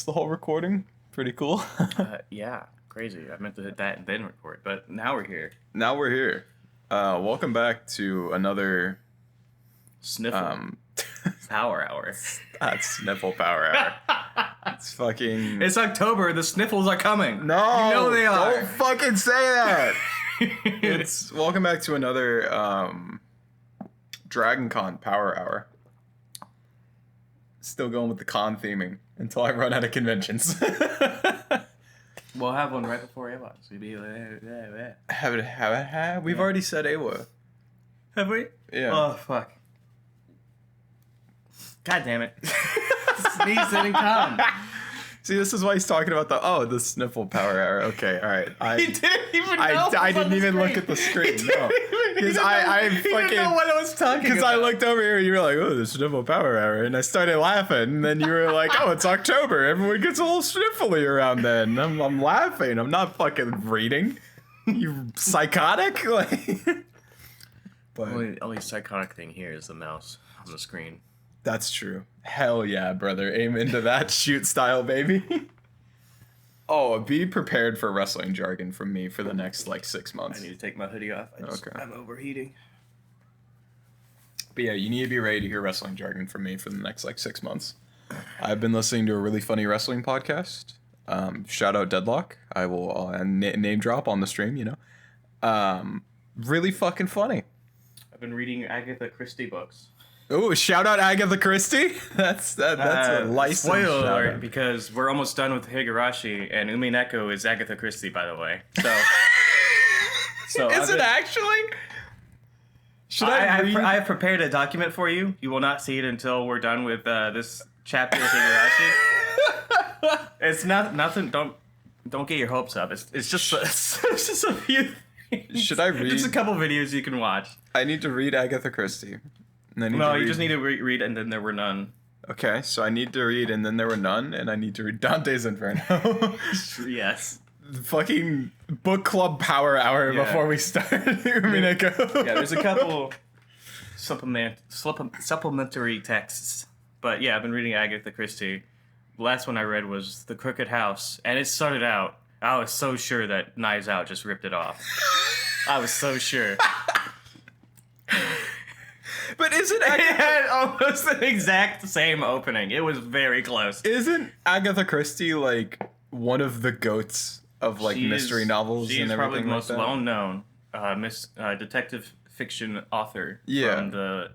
the whole recording. Pretty cool. Yeah, crazy. I meant to hit that and then record, but now we're here. Now we're here. Welcome back to another Sniffle Power Hour. That's Sniffle Power Hour. It's fucking... It's October. The sniffles are coming. No! You know they are. Don't fucking say that! It's... Welcome back to another Dragon Con Power Hour. Still going with the con theming until I run out of conventions. We'll have one right before AWA. So you'd be like, We've already said AWA. Have we? Yeah. Oh, fuck. God damn it. Sneeze didn't come. See, this is why he's talking about the Sniffle Power Hour. Okay, all right. He didn't even know. I didn't even look at the screen. No. Because I fucking... didn't know what I was talking about. Because I looked over here and you were like, oh, the Sniffle Power Hour. And I started laughing. And then you were like, oh, it's October. Everyone gets a little sniffly around then. I'm laughing. I'm not fucking reading. You psychotic? Like... But only psychotic thing here is the mouse on the screen. That's true. Hell yeah, brother. Aim into that shoot style, baby. Oh, be prepared for wrestling jargon from me for the next, 6 months. I need to take my hoodie off. I'm overheating. But yeah, you need to be ready to hear wrestling jargon from me for the next, 6 months. I've been listening to a really funny wrestling podcast. Shout out Deadlock. I will name drop on the stream, you know. Really fucking funny. I've been reading Agatha Christie books. Oh, shout out Agatha Christie. That's a license. Spoiler alert, because we're almost done with Higurashi, and Umineko is Agatha Christie, by the way. So is it actually? Should I read? I have prepared a document for you. You will not see it until we're done with this chapter of Higurashi. It's nothing. Don't get your hopes up. It's just a few. Should I read? Just a couple videos you can watch. I need to read Agatha Christie. You just need to read And Then There Were None. Okay, so I need to read And Then There Were None, and I need to read Dante's Inferno. Yes. Fucking book club power hour before we start. Umineko. Yeah, there's a couple supplementary texts. But yeah, I've been reading Agatha Christie. The last one I read was The Crooked House, and it started out, I was so sure that Knives Out just ripped it off. I was so sure. But isn't it had almost an exact same opening? It was very close. Isn't Agatha Christie one of the goats of mystery novels and everything? She's probably the most well-known detective fiction author from the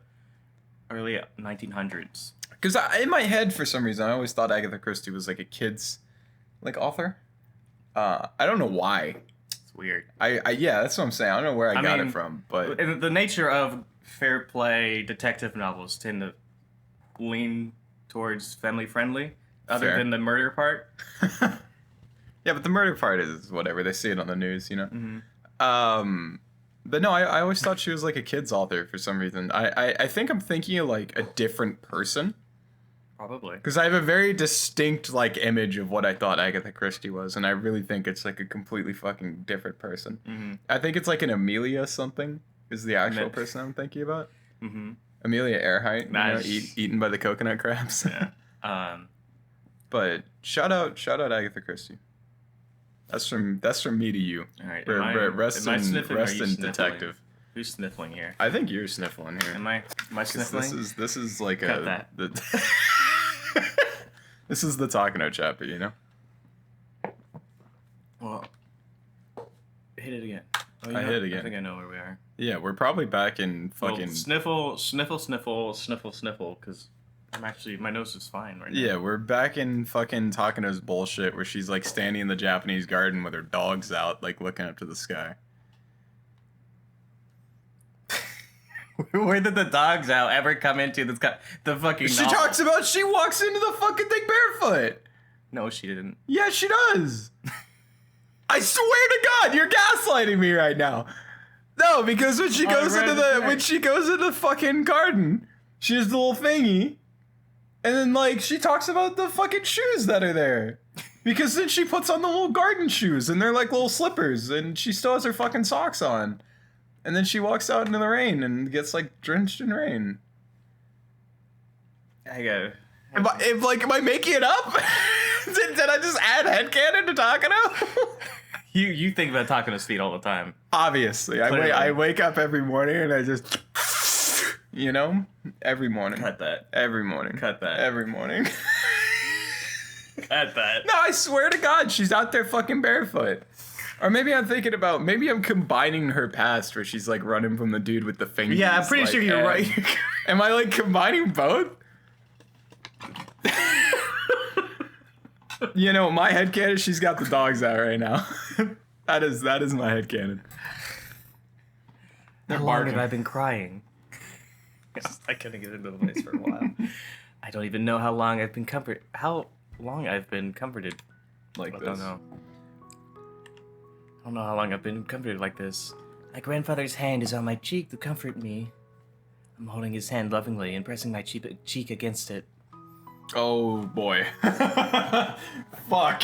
early 1900s. Because in my head, for some reason, I always thought Agatha Christie was a kid's author. I don't know why. It's weird. Yeah, that's what I'm saying. I don't know where I got it from, but the nature of fair play detective novels tend to lean towards family friendly, other than the murder part. Yeah, but the murder part is whatever. They see it on the news, you know. Mm-hmm. But no, I always thought she was a kid's author for some reason. I think I'm thinking of a different person. Probably. Because I have a very distinct image of what I thought Agatha Christie was, and I really think it's a completely fucking different person. Mm-hmm. I think it's an Amelia something is the actual person I'm thinking about. Mm-hmm. Amelia Earhart, eaten by the coconut crabs. Yeah. But shout out Agatha Christie. That's from me to you. All right. Rest in detective. Who's sniffling here? I think you're sniffling here. Am I sniffling? This is Cut that. This is the Takano chapter, you know? Well, hit it again. I hit it again. I think I know where we are. Yeah, we're probably back in fucking... Well, sniffle, because my nose is fine right now. Yeah, we're back in fucking Takano's bullshit where she's standing in the Japanese garden with her dogs out, looking up to the sky. Where did the dogs out ever come into the fucking She novel? talks about she walks into the fucking thing barefoot. No, she didn't. Yeah, she does. I swear to God, you're gaslighting me right now. No, because when she goes into the fucking garden, she has the little thingy, and then she talks about the fucking shoes that are there. Because then she puts on the little garden shoes, and they're little slippers, and she still has her fucking socks on. And then she walks out into the rain and gets drenched in rain. I got Am I making it up? headcanon to Takano? You think about Takano's feet all the time. Obviously. I wake up every morning and I just, you know, every morning. Cut that. Every morning. Cut that. Every morning. Cut that. No, I swear to God, she's out there fucking barefoot. Or maybe I'm thinking about, maybe I'm combining her past where she's like running from the dude with the fingers. Yeah, I'm pretty like, sure you're right. Am I like combining both? You know, my headcanon, she's got the dogs out right now. that is my headcanon. They're How long barking. have I been crying? I couldn't get into the voice for a while. I don't even know how long I've been comforted. How long I've been comforted Like I this. don't know. I don't know how long I've been comforted like this. My grandfather's hand is on my cheek to comfort me. I'm holding his hand lovingly and pressing my cheek against it. Oh boy. Fuck.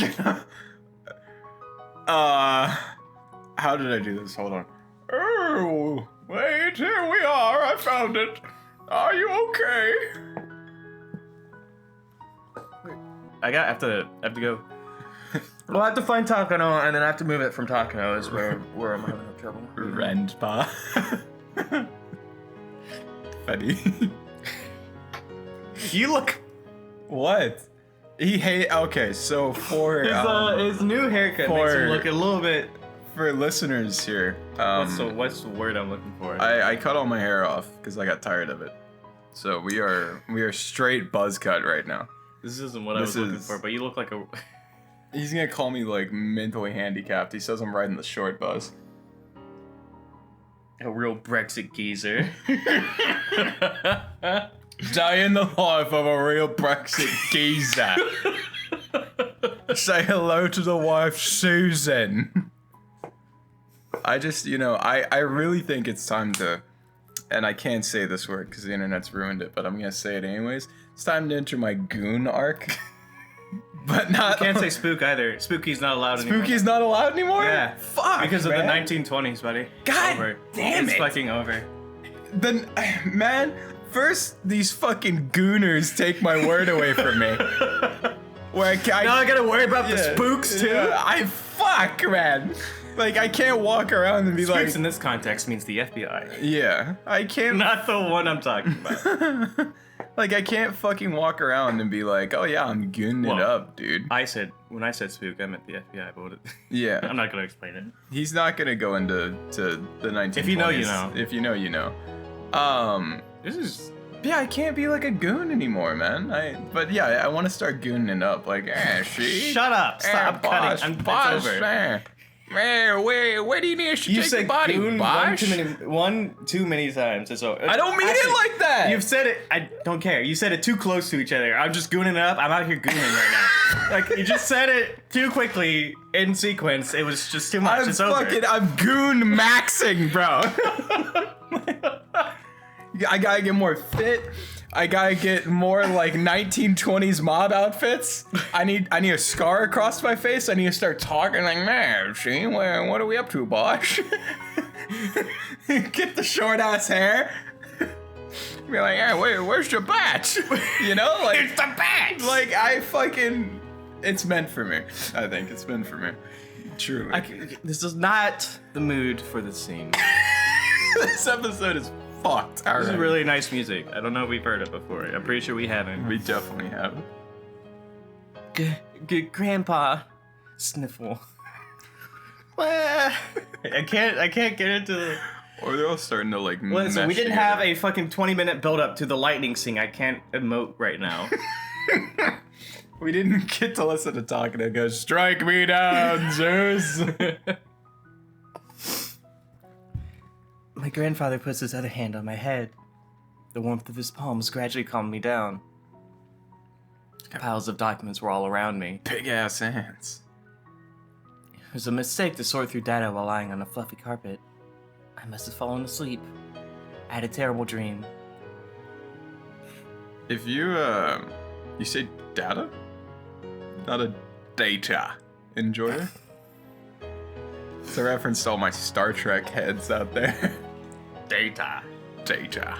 How did I do this? Hold on. Oh, wait, here we are. I found it. Are you okay? I have to go. Well, I have to find Takano, and then I have to move it from Takano is where I'm having trouble. Rendpa. Funny. You look... What? He hate. Okay, so for his new haircut makes him look a little bit... For listeners here, what's the word I'm looking for? I cut all my hair off because I got tired of it. So we are straight buzz cut right now. This isn't what I was looking for, but you look like a... He's gonna call me like mentally handicapped. He says I'm riding the short bus. A real Brexit geezer. Dying the life of a real Brexit geezer. Say hello to the wife, Susan. I just, I really think it's time to, and I can't say this word because the internet's ruined it, but I'm gonna say it anyways. It's time to enter my goon arc. But not. You can't say spook either. Spooky's not allowed anymore. Spooky's not allowed anymore? Yeah. Fuck, because of man. the 1920s, buddy. God over. damn It's it. fucking over. Then, man, first these fucking gooners take my word away from me. Where Now I gotta worry about the spooks too? Yeah, fuck, man. Like, I can't walk around and be Spooks like... in this context means the FBI. Yeah, I can't... Not the one I'm talking about. Like, I can't fucking walk around and be like, oh yeah, I'm gooning it up, dude. When I said spook, I meant the FBI, but Yeah. I'm not gonna explain it. He's not gonna go into the 1920s. If you know, you know. If you know, you know. This is... Yeah, I can't be like a goon anymore, man. But yeah, I want to start gooning up. Like, see? Shut up! Stop boss, cutting. boss, It's over. Man. Where do you need to You take said the body, goon boss? one too many times. So I don't mean it like that. You've said it. I don't care. You said it too close to each other. I'm just gooning it up. I'm out here gooning right now. Like you just said it too quickly in sequence. It was just too much. It's over. I'm goon maxing, bro. I gotta get more fit. I gotta get more like 1920s mob outfits. I need a scar across my face. I need to start talking like, man, see, what are we up to, boss? Get the short ass hair. Be like, yeah, where's your batch? You know, like It's the batch! Like it's meant for me. I think it's meant for me. Truly. This is not the mood for the scene. This episode is fucked. This is really nice music. I don't know if we've heard it before. I'm pretty sure we haven't. We definitely have. Good grandpa. Sniffle. I can't get into the... Or they're all starting to like. Listen, we mesh didn't together. have a fucking 20-minute build-up to the lightning scene. I can't emote right now. We didn't get to listen to talking and go, strike me down, Zeus. My grandfather puts his other hand on my head. The warmth of his palms gradually calmed me down. Piles of documents were all around me. Big ass hands. It was a mistake to sort through data while lying on a fluffy carpet. I must have fallen asleep. I had a terrible dream. If you say data? Not a data enjoyer? It's a reference to all my Star Trek heads out there. Data. Data.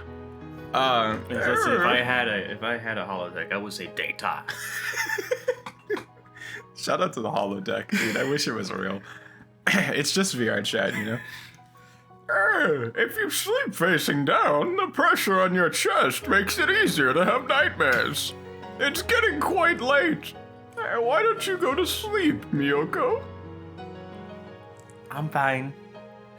Listen, if I had a holodeck, I would say data. Shout out to the holodeck, dude. I wish it was real. It's just VR chat, you know? If you sleep facing down, the pressure on your chest makes it easier to have nightmares. It's getting quite late. Why don't you go to sleep, Miyoko? I'm fine.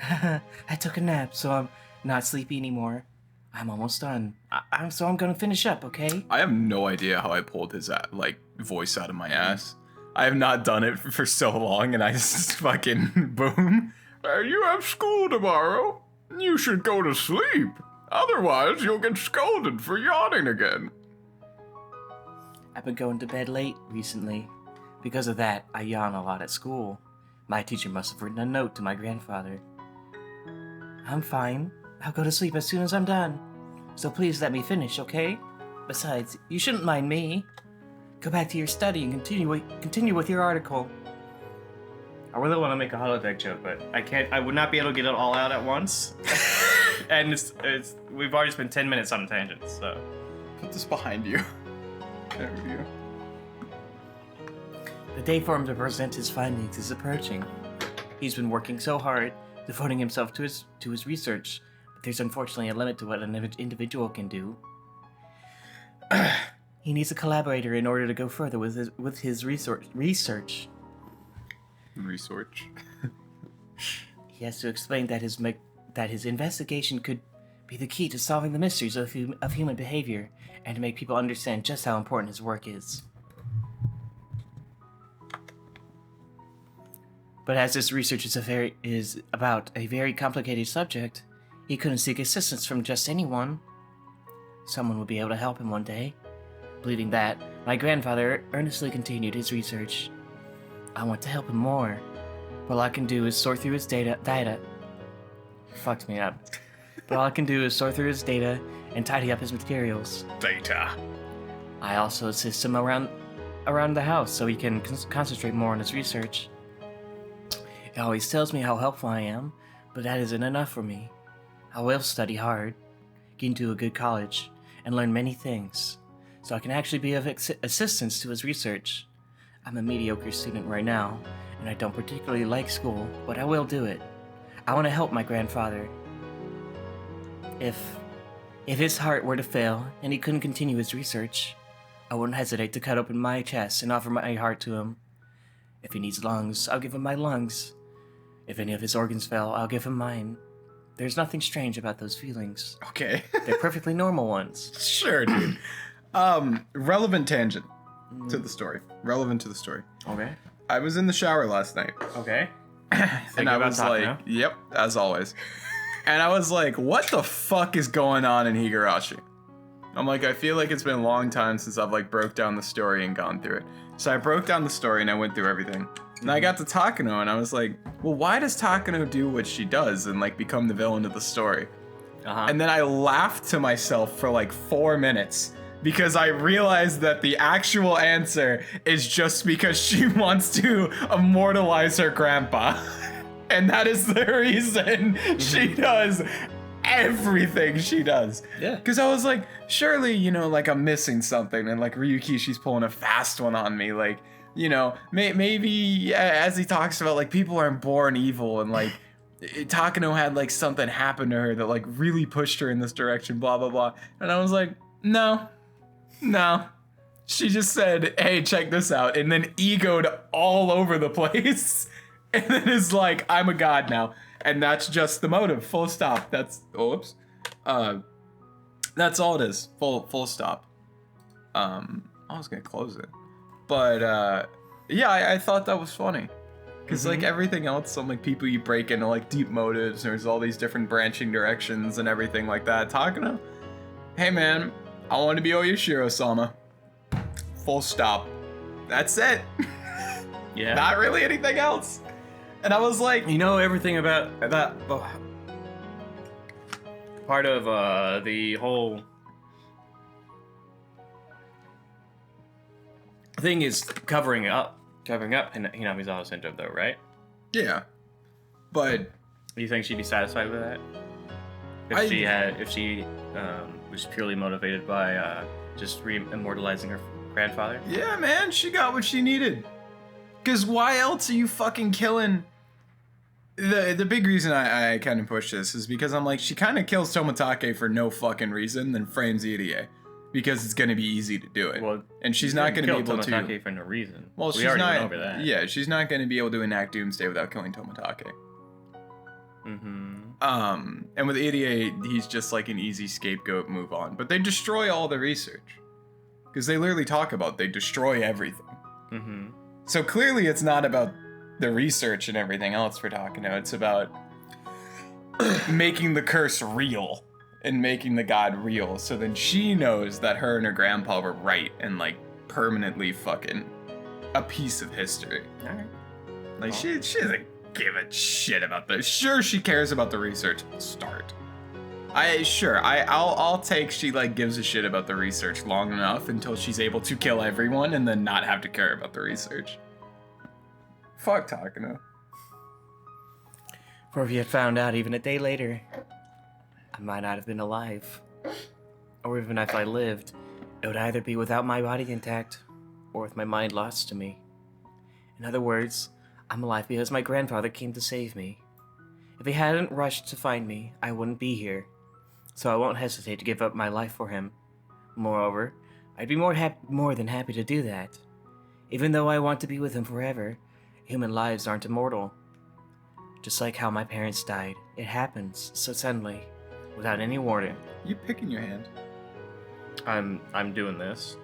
I took a nap, so I'm not sleepy anymore. I'm almost done. I'm gonna finish up, okay? I have no idea how I pulled his voice out of my ass. I have not done it for so long, and I just fucking boom. You have school tomorrow. You should go to sleep. Otherwise, you'll get scolded for yawning again. I've been going to bed late recently. Because of that, I yawn a lot at school. My teacher must have written a note to my grandfather. I'm fine. I'll go to sleep as soon as I'm done. So please let me finish, okay? Besides, you shouldn't mind me. Go back to your study and continue with your article. I really want to make a holodeck joke, but I can't. I would not be able to get it all out at once. And we've already spent 10 minutes on tangents, so. Put this behind you. There we go. The day for him to present his findings is approaching. He's been working so hard, devoting himself to his research, but there's unfortunately a limit to what an individual can do. He needs a collaborator in order to go further with his research. Research. He has to explain that his investigation could be the key to solving the mysteries of human behavior, and to make people understand just how important his work is. But as this research is about a very complicated subject, he couldn't seek assistance from just anyone. Someone would be able to help him one day. Believing that, my grandfather earnestly continued his research. I want to help him more. All I can do is sort through his data. Fucked me up. But all I can do is sort through his data and tidy up his materials. Data. I also assist him around the house so he can concentrate more on his research. He always tells me how helpful I am, but that isn't enough for me. I will study hard, get into a good college, and learn many things, so I can actually be of assistance to his research. I'm a mediocre student right now, and I don't particularly like school, but I will do it. I want to help my grandfather. If his heart were to fail and he couldn't continue his research, I wouldn't hesitate to cut open my chest and offer my heart to him. If he needs lungs, I'll give him my lungs. If any of his organs fail, I'll give him mine. There's nothing strange about those feelings. Okay. They're perfectly normal ones. Sure, dude. Relevant tangent to the story. Relevant to the story. Okay. I was in the shower last night. Okay. And I was like, yep, as always. And I was like, what the fuck is going on in Higurashi? I'm like, I feel like it's been a long time since I've like broke down the story and gone through it. So I broke down the story and I went through everything. And I got to Takano and I was like, well, why does Takano do what she does and like become the villain of the story? And then I laughed to myself for like 4 minutes because I realized that the actual answer is just because she wants to immortalize her grandpa. And that is the reason she does everything she does. Yeah. Because I was like, surely, you know, like I'm missing something. And like Ryuki, she's pulling a fast one on me. Like, you know, maybe as he talks about like people aren't born evil and like Takano had like something happen to her that like really pushed her in this direction, blah, blah, blah. And I was like, no. She just said, hey, check this out. And then egoed all over the place. And then is like, I'm a god now. And that's just the motive. Full stop. That's, oops. That's all it is. Full stop. I was gonna close it. But, yeah, I thought that was funny. Because, like, everything else, some, like, people you break into, like, deep motives, there's all these different branching directions and everything like that. Takano, hey, man, I want to be Oyashiro-sama. Full stop. That's it. Yeah. Not really anything else. And I was like... You know everything about part of the whole thing is covering up Hinamizawa syndrome, though, right? Yeah. But... Do you think she'd be satisfied with that? If she was purely motivated by just immortalizing her grandfather? Yeah, man, she got what she needed. Because why else are you fucking killing... The big reason I kind of push this is because I'm like, she kind of kills Toмотake for no fucking reason, then frames Irie. Because it's going to be easy to do it. Well, and she's not going to be able to... Toмотake for no reason. Well, we she's already not... went over that. Yeah, she's not going to be able to enact Doomsday without killing Toмотake. And with Irie, he's just like an easy scapegoat, move on. But they destroy all the research. Because they literally talk about they destroy everything. So clearly it's not about the research and everything else for Takano. It's about making the curse real and making the god real. So then she knows that her and her grandpa were right and like permanently fucking a piece of history. Alright. Like she doesn't give a shit about this. Sure, she cares about the research at the start. I'll take she like gives a shit about the research long enough until she's able to kill everyone and then not have to care about the research. Fuck Takano. For if you had found out even a day later, I might not have been alive. Or even if I lived, it would either be without my body intact, or with my mind lost to me. In other words, I'm alive because my grandfather came to save me. If he hadn't rushed to find me, I wouldn't be here. So I won't hesitate to give up my life for him. Moreover, I'd be more than happy to do that. Even though I want to be with him forever, human lives aren't immortal. Just like how my parents died, it happens so suddenly, without any warning. You picking your hand? I'm doing this.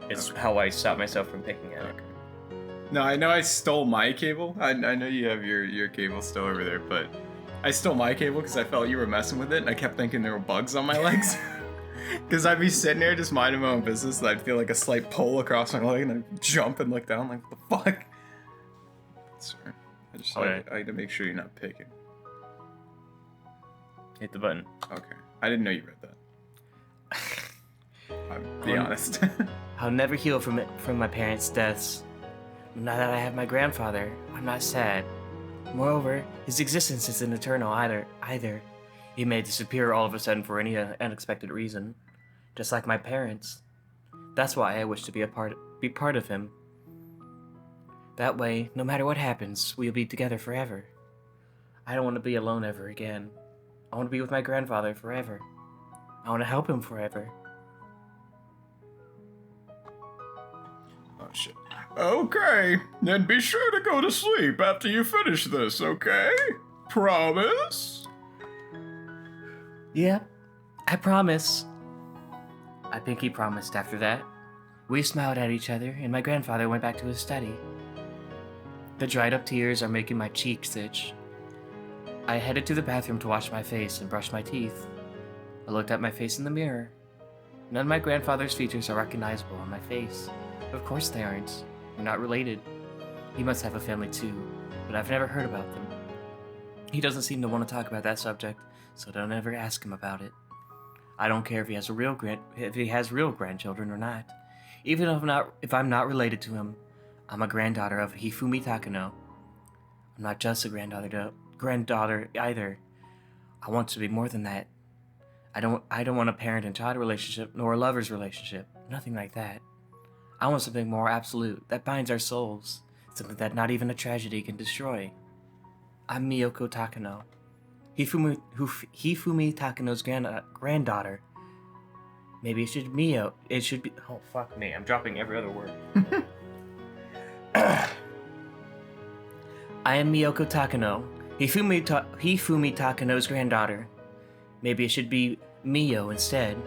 It's how I stop myself from picking at it. No, I know I stole my cable. I know you have your cable still over there, but I stole my cable because I felt you were messing with it, and I kept thinking there were bugs on my legs. Because I'd be sitting there just minding my own business, and I'd feel like a slight pull across my leg, and I'd jump and look down like, what the fuck? Sorry. I had to make sure you're not picking. Hit the button. Okay. I didn't know you read that. I'll be honest. I'll never heal from my parents' deaths. Now that I have my grandfather, I'm not sad. Moreover, his existence isn't eternal either. He may disappear all of a sudden for any unexpected reason, just like my parents. That's why I wish to be part of him. That way, no matter what happens, we'll be together forever. I don't want to be alone ever again. I want to be with my grandfather forever. I want to help him forever. Oh shit. Okay, then be sure to go to sleep after you finish this, okay? Promise? Yep, I promise. I think he promised after that. We smiled at each other, and my grandfather went back to his study. The dried up tears are making my cheeks itch. I headed to the bathroom to wash my face and brush my teeth. I looked at my face in the mirror. None of my grandfather's features are recognizable on my face. Of course they aren't. We're not related. He must have a family too, but I've never heard about them. He doesn't seem to want to talk about that subject, so don't ever ask him about it. I don't care if he has real grandchildren or not. Even if I'm not related to him, I'm a granddaughter of Hifumi Takano. I'm not just a granddaughter either. I want to be more than that. I don't want a parent and child relationship, nor a lover's relationship. Nothing like that. I want something more absolute, that binds our souls. Something that not even a tragedy can destroy. I'm Miyoko Takano. Hifumi Takano's granddaughter. Maybe it should be oh fuck me, I'm dropping every other word. I am Miyoko Takano, Hifumi Takano's granddaughter. Maybe it should be Mio instead.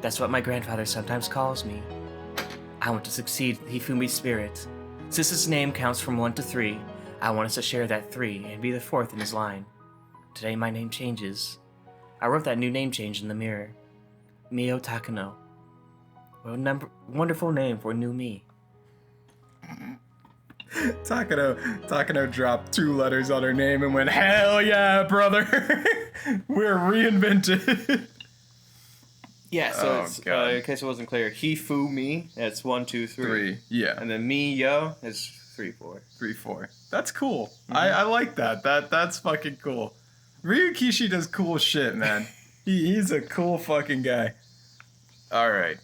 That's what my grandfather sometimes calls me. I want to succeed Hifumi's spirit. Since his name counts from 1 to 3, I want us to share that 3 and be the 4th in his line. Today my name changes. I wrote that new name change in the mirror. Mio Takano. What a wonderful name for a new me. Takano dropped 2 letters on her name and went, hell yeah, brother! We're reinvented. Yeah, so it's, in case it wasn't clear, Hifumi, that's 1, 2, 3. 3, yeah. And then Miyo is 3, 4. 3, 4. That's cool. Mm-hmm. I like that. That's fucking cool. Ryukishi does cool shit, man. He's a cool fucking guy. All right.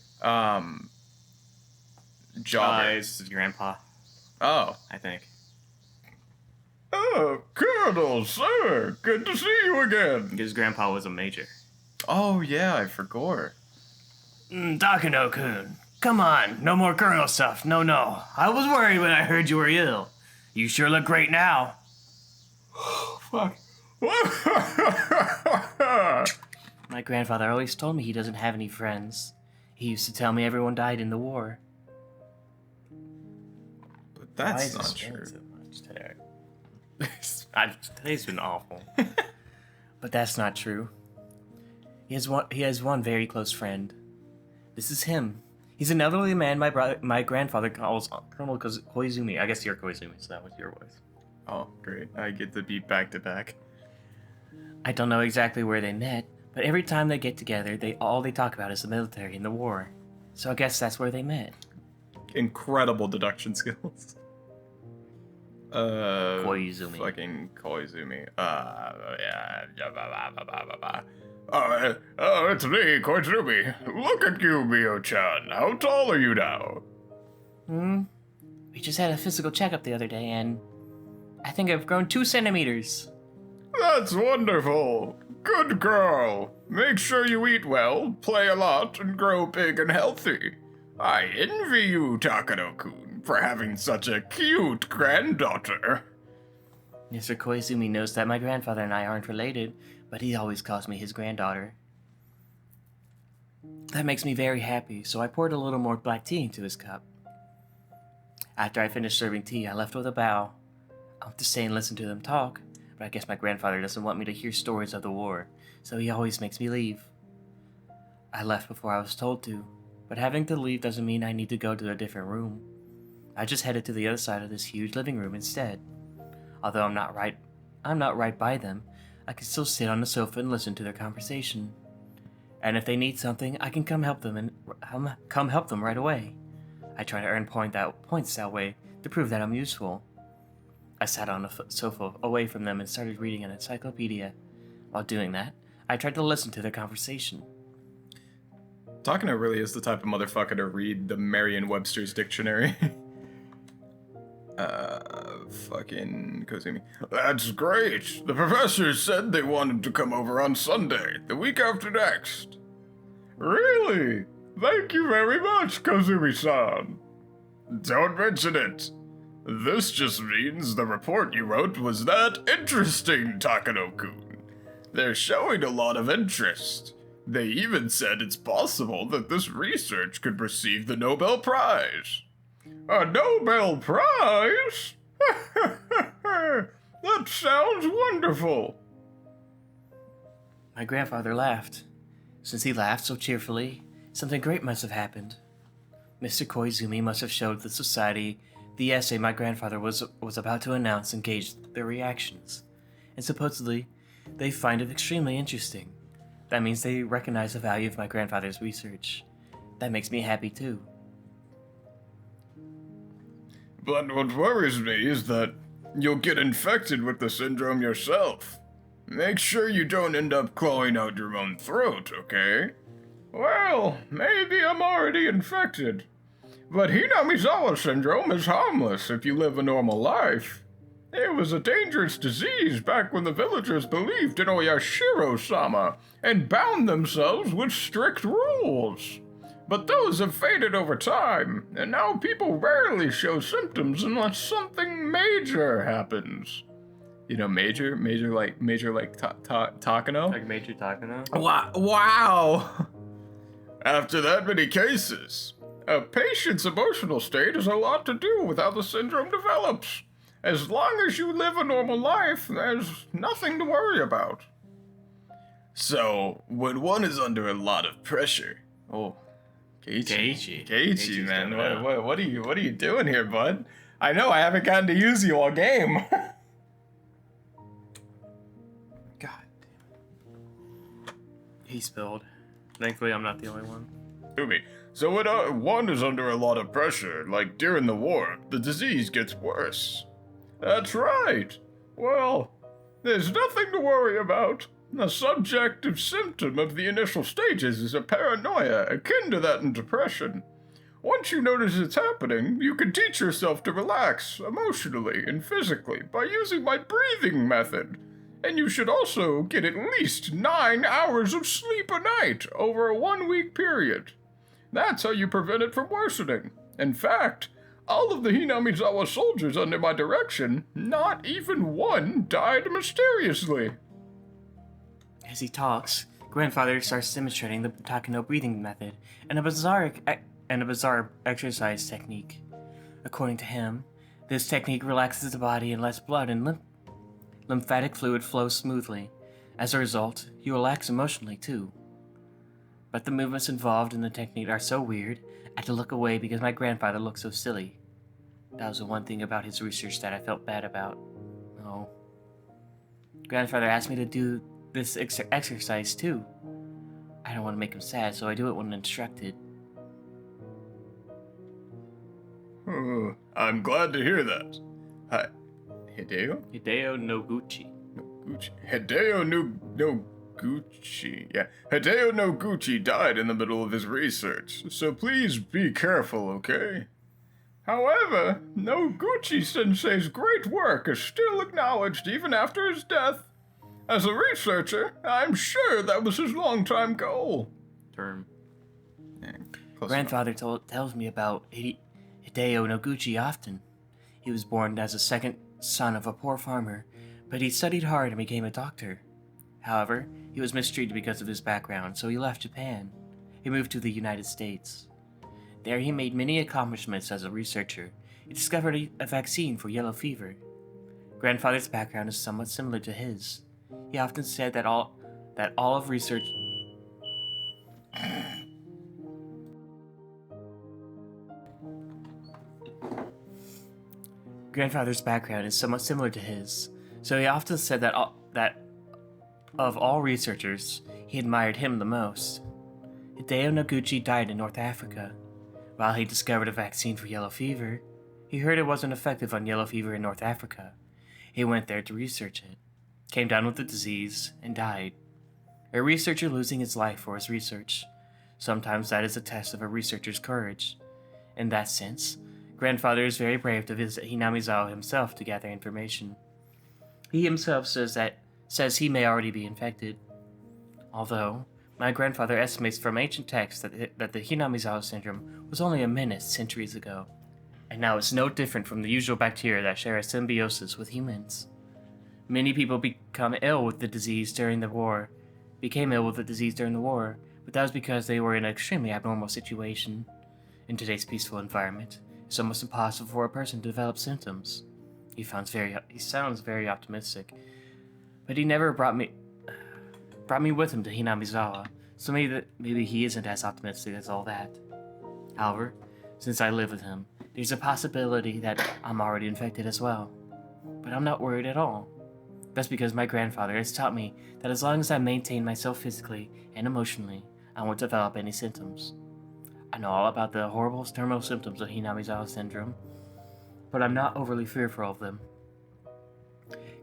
Jobber. It's his grandpa. Oh. I think. Oh, Colonel, sir. Good to see you again. His grandpa was a major. Oh, yeah, I forgot. Takano-kun, come on, no more Colonel stuff. No. I was worried when I heard you were ill. You sure look great now. Fuck. My grandfather always told me he doesn't have any friends. He used to tell me everyone died in the war. But that's not true. So much today? Today's been awful. But that's not true. He has one very close friend. This is him. He's an elderly man my grandfather calls Colonel Koizumi. I guess you're Koizumi, so that was your voice. Oh, great. I get to be back to back. I don't know exactly where they met, but every time they get together, all they talk about is the military and the war. So I guess that's where they met. Incredible deduction skills. Koizumi. Fucking Koizumi. It's me, Koizumi. Look at you, Mio-chan. How tall are you now? We just had a physical checkup the other day, and I think I've grown 2 centimeters. That's wonderful. Good girl. Make sure you eat well, play a lot, and grow big and healthy. I envy you, Takano-kun, for having such a cute granddaughter. Mr. Koizumi knows that my grandfather and I aren't related, but he always calls me his granddaughter. That makes me very happy, so I poured a little more black tea into his cup. After I finished serving tea, I left with a bow. I want to stay and listen to them talk, but I guess my grandfather doesn't want me to hear stories of the war, so he always makes me leave. I left before I was told to, but having to leave doesn't mean I need to go to a different room. I just headed to the other side of this huge living room instead. Although I'm not right by them, I can still sit on the sofa and listen to their conversation. And if they need something, I can come help them right away. I try to earn points that way to prove that I'm useful. I sat on a sofa away from them and started reading an encyclopedia. While doing that, I tried to listen to their conversation. Takano really is the type of motherfucker to read the Merriam-Webster's dictionary. Fucking Kozumi. That's great. The professors said they wanted to come over on Sunday, the week after next. Really? Thank you very much, Kozumi-san. Don't mention it. This just means the report you wrote was that interesting, Takano-kun. They're showing a lot of interest. They even said it's possible that this research could receive the Nobel Prize. A Nobel Prize? That sounds wonderful. My grandfather laughed. Since he laughed so cheerfully, something great must have happened. Mr. Koizumi must have showed the society the essay my grandfather was about to announce and gauged their reactions. And supposedly, they find it extremely interesting. That means they recognize the value of my grandfather's research. That makes me happy too. But what worries me is that you'll get infected with the syndrome yourself. Make sure you don't end up clawing out your own throat, okay? Well, maybe I'm already infected. But Hinamizawa syndrome is harmless if you live a normal life. It was a dangerous disease back when the villagers believed in Oyashiro-sama and bound themselves with strict rules. But those have faded over time, and now people rarely show symptoms unless something major happens. You know, major like Takano? Like Major Takano? Wow! After that many cases, a patient's emotional state has a lot to do with how the syndrome develops. As long as you live a normal life, there's nothing to worry about. So, when one is under a lot of pressure... Oh, Keiichi, man. What are you doing here, bud? I know I haven't gotten to use you all game. God damn. He spilled. Thankfully, I'm not the only one. Me. So when one is under a lot of pressure, like during the war, the disease gets worse. That's right. Well, there's nothing to worry about. A subjective symptom of the initial stages is a paranoia akin to that in depression. Once you notice it's happening, you can teach yourself to relax emotionally and physically by using my breathing method. And you should also get at least 9 hours of sleep a night over a 1-week period. That's how you prevent it from worsening. In fact, all of the Hinamizawa soldiers under my direction, not even one died mysteriously. As he talks, Grandfather starts demonstrating the Takano breathing method and a bizarre exercise technique. According to him, this technique relaxes the body and lets blood and lymphatic fluid flow smoothly. As a result, you relax emotionally too. But the movements involved in the technique are so weird, I had to look away because my grandfather looked so silly. That was the one thing about his research that I felt bad about. Oh. Grandfather asked me to do this exercise too. I don't want to make him sad, so I do it when instructed. I'm glad to hear that. Hi, Hideo? Hideo Noguchi. Hideo Noguchi. Yeah, Hideo Noguchi died in the middle of his research, so please be careful, okay? However, Noguchi-sensei's great work is still acknowledged even after his death. As a researcher, I'm sure that was his long-time goal. Grandfather tells me about Hideo Noguchi often. He was born as the second son of a poor farmer, but he studied hard and became a doctor. However, he was mistreated because of his background, so he left Japan. He moved to the United States. There he made many accomplishments as a researcher. He discovered a vaccine for yellow fever. Grandfather's background is somewhat similar to his. He often said that all of research... Grandfather's background is somewhat similar to his, so he often said that of all researchers, he admired him the most. Hideo Noguchi died in North Africa. While he discovered a vaccine for yellow fever, he heard it wasn't effective on yellow fever in North Africa. He went there to research it, came down with the disease, and died. A researcher losing his life for his research. Sometimes that is a test of a researcher's courage. In that sense, Grandfather is very brave to visit Hinamizawa himself to gather information. He himself says he may already be infected. Although, my grandfather estimates from ancient texts that the Hinamizawa syndrome was only a menace centuries ago, and now it's no different from the usual bacteria that share a symbiosis with humans. Many people became ill with the disease during the war, but that was because they were in an extremely abnormal situation. In today's peaceful environment, it's almost impossible for a person to develop symptoms. He sounds very optimistic, but he never brought me with him to Hinamizawa, so maybe he isn't as optimistic as all that. However, since I live with him, there's a possibility that I'm already infected as well. But I'm not worried at all. That's because my grandfather has taught me that as long as I maintain myself physically and emotionally, I won't develop any symptoms. I know all about the horrible terminal symptoms of Hinamizawa syndrome, but I'm not overly fearful of them.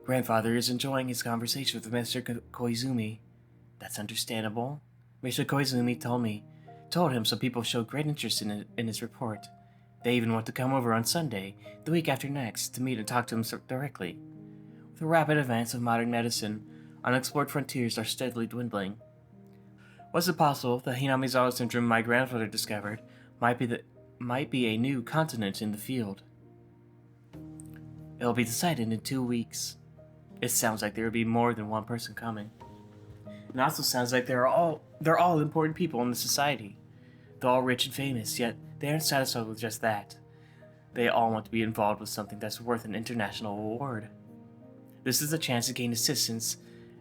Grandfather is enjoying his conversation with Mr. Koizumi. That's understandable. Mr. Koizumi told him some people showed great interest in his report. They even want to come over on Sunday, the week after next, to meet and talk to him directly. With the rapid advance of modern medicine, unexplored frontiers are steadily dwindling. Was it possible that Hinamizawa syndrome my grandfather discovered might be a new continent in the field? It'll be decided in 2 weeks. It sounds like there will be more than one person coming. It also sounds like they're all important people in the society. They're all rich and famous, yet they aren't satisfied with just that. They all want to be involved with something that's worth an international award. This is a chance to gain assistance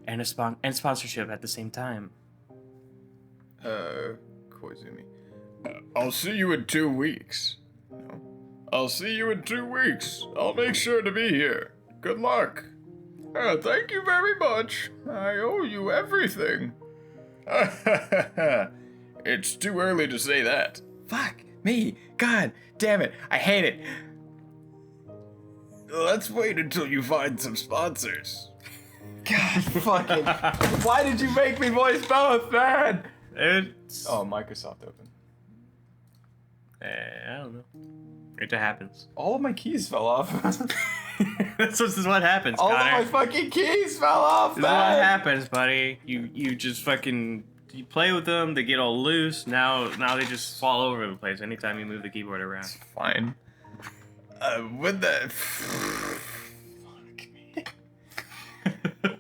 and sponsorship at the same time. Koizumi. I'll see you in 2 weeks. No. I'll see you in 2 weeks. I'll make sure to be here. Good luck. Thank you very much. I owe you everything. It's too early to say that. Fuck me. God damn it. I hate it. Let's wait until you find some sponsors. God fucking. Why did you make me voice both, man? It's... Oh, Microsoft open. I don't know. It happens. All of my keys fell off. This is what happens, All Connor. of my fucking keys fell off, This is man. what happens, buddy. You just fucking... You play with them, they get all loose. Now they just fall over the place anytime you move the keyboard around. It's fine. With the...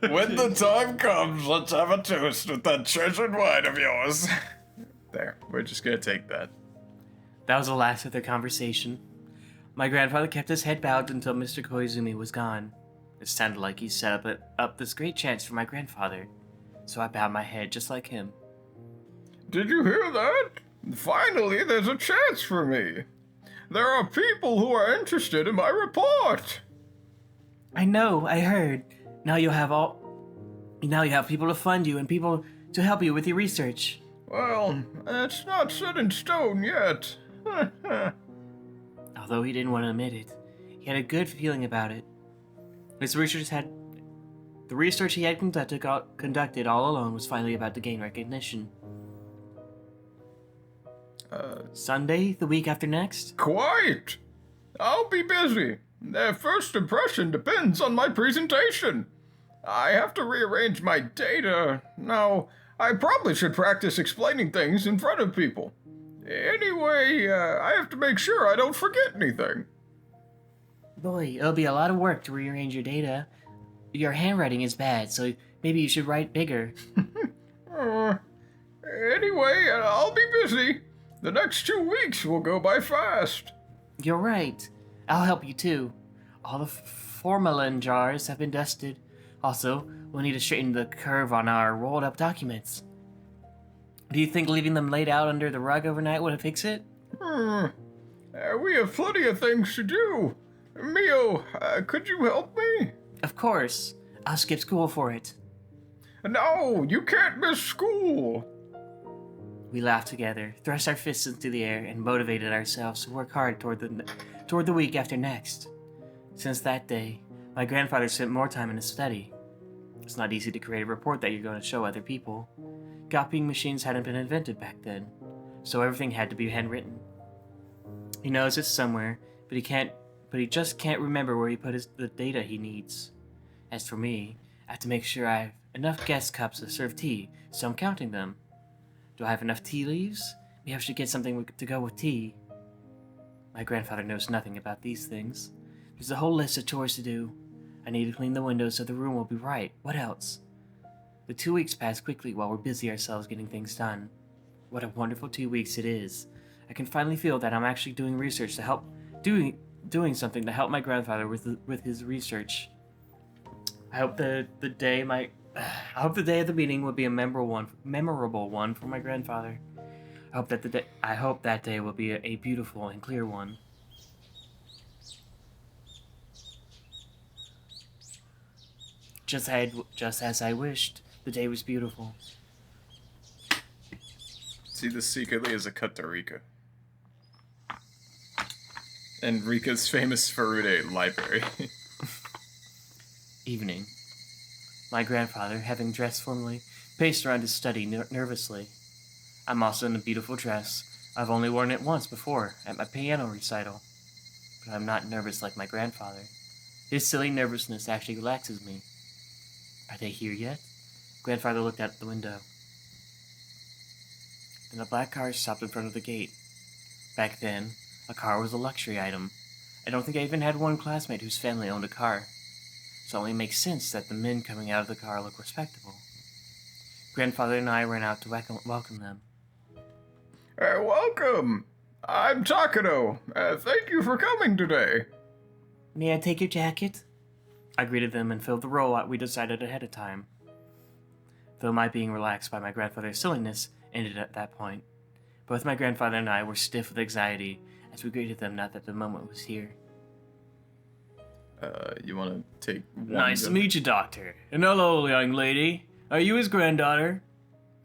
When the time comes, let's have a toast with that treasured wine of yours. There, we're just gonna take that. That was the last of their conversation. My grandfather kept his head bowed until Mr. Koizumi was gone. It sounded like he set up this great chance for my grandfather, so I bowed my head just like him. Did you hear that? Finally, there's a chance for me. There are people who are interested in my report. I know, I heard. Now you have people to fund you and people to help you with your research. Well, it's not set in stone yet. Although he didn't want to admit it, he had a good feeling about it. The research he had conducted all alone was finally about to gain recognition. Sunday, the week after next? Quite. I'll be busy. Their first impression depends on my presentation. I have to rearrange my data. Now, I probably should practice explaining things in front of people. Anyway, I have to make sure I don't forget anything. Boy, it'll be a lot of work to rearrange your data. Your handwriting is bad, so maybe you should write bigger. Anyway, I'll be busy. The next 2 weeks will go by fast. You're right. I'll help you too. All the formalin jars have been dusted. Also, we'll need to straighten the curve on our rolled up documents. Do you think leaving them laid out under the rug overnight would fix it? We have plenty of things to do. Mio, could you help me? Of course. I'll skip school for it. No, you can't miss school. We laughed together, thrust our fists into the air, and motivated ourselves to work hard toward the week after next. Since that day, my grandfather spent more time in his study. It's not easy to create a report that you're going to show other people. Copying machines hadn't been invented back then, so everything had to be handwritten. He knows it's somewhere, but he just can't remember where he put the data he needs. As for me, I have to make sure I have enough guest cups to serve tea, so I'm counting them. Do I have enough tea leaves? Maybe I should get something to go with tea. My grandfather knows nothing about these things. There's a whole list of chores to do. I need to clean the windows so the room will be right. What else? The 2 weeks pass quickly while we're busy ourselves getting things done. What a wonderful 2 weeks it is. I can finally feel that I'm actually doing research to help, doing something to help my grandfather with his research. I hope the day of the meeting will be a memorable one for my grandfather. I hope that day will be a beautiful and clear one. Just as I wished, the day was beautiful. See, this secretly is a cut to Rika. And Rika's famous Farude library. Evening. My grandfather, having dressed formally, paced around his study nervously. I'm also in a beautiful dress. I've only worn it once before, at my piano recital. But I'm not nervous like my grandfather. His silly nervousness actually relaxes me. Are they here yet? Grandfather looked out the window. Then a black car stopped in front of the gate. Back then, a car was a luxury item. I don't think I even had one classmate whose family owned a car. So it only makes sense that the men coming out of the car look respectable. Grandfather and I ran out to welcome them. Welcome! I'm Takano. Thank you for coming today. May I take your jacket? I greeted them and filled the role we decided ahead of time. Though my being relaxed by my grandfather's silliness ended at that point. Both my grandfather and I were stiff with anxiety as we greeted them now that the moment was here. You want to take one? Nice to meet you, Doctor. And hello, young lady. Are you his granddaughter?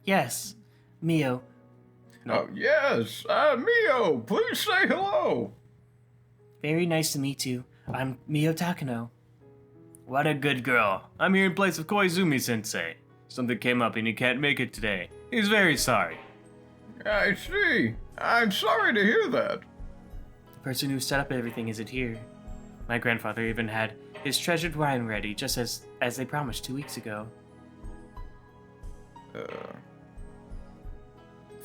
Yes, Mio. No. Oh, yes, Mio. Please say hello. Very nice to meet you. I'm Mio Takano. What a good girl. I'm here in place of Koizumi-sensei. Something came up and he can't make it today. He's very sorry. I see. I'm sorry to hear that. The person who set up everything isn't here. My grandfather even had his treasured wine ready, just as they promised 2 weeks ago.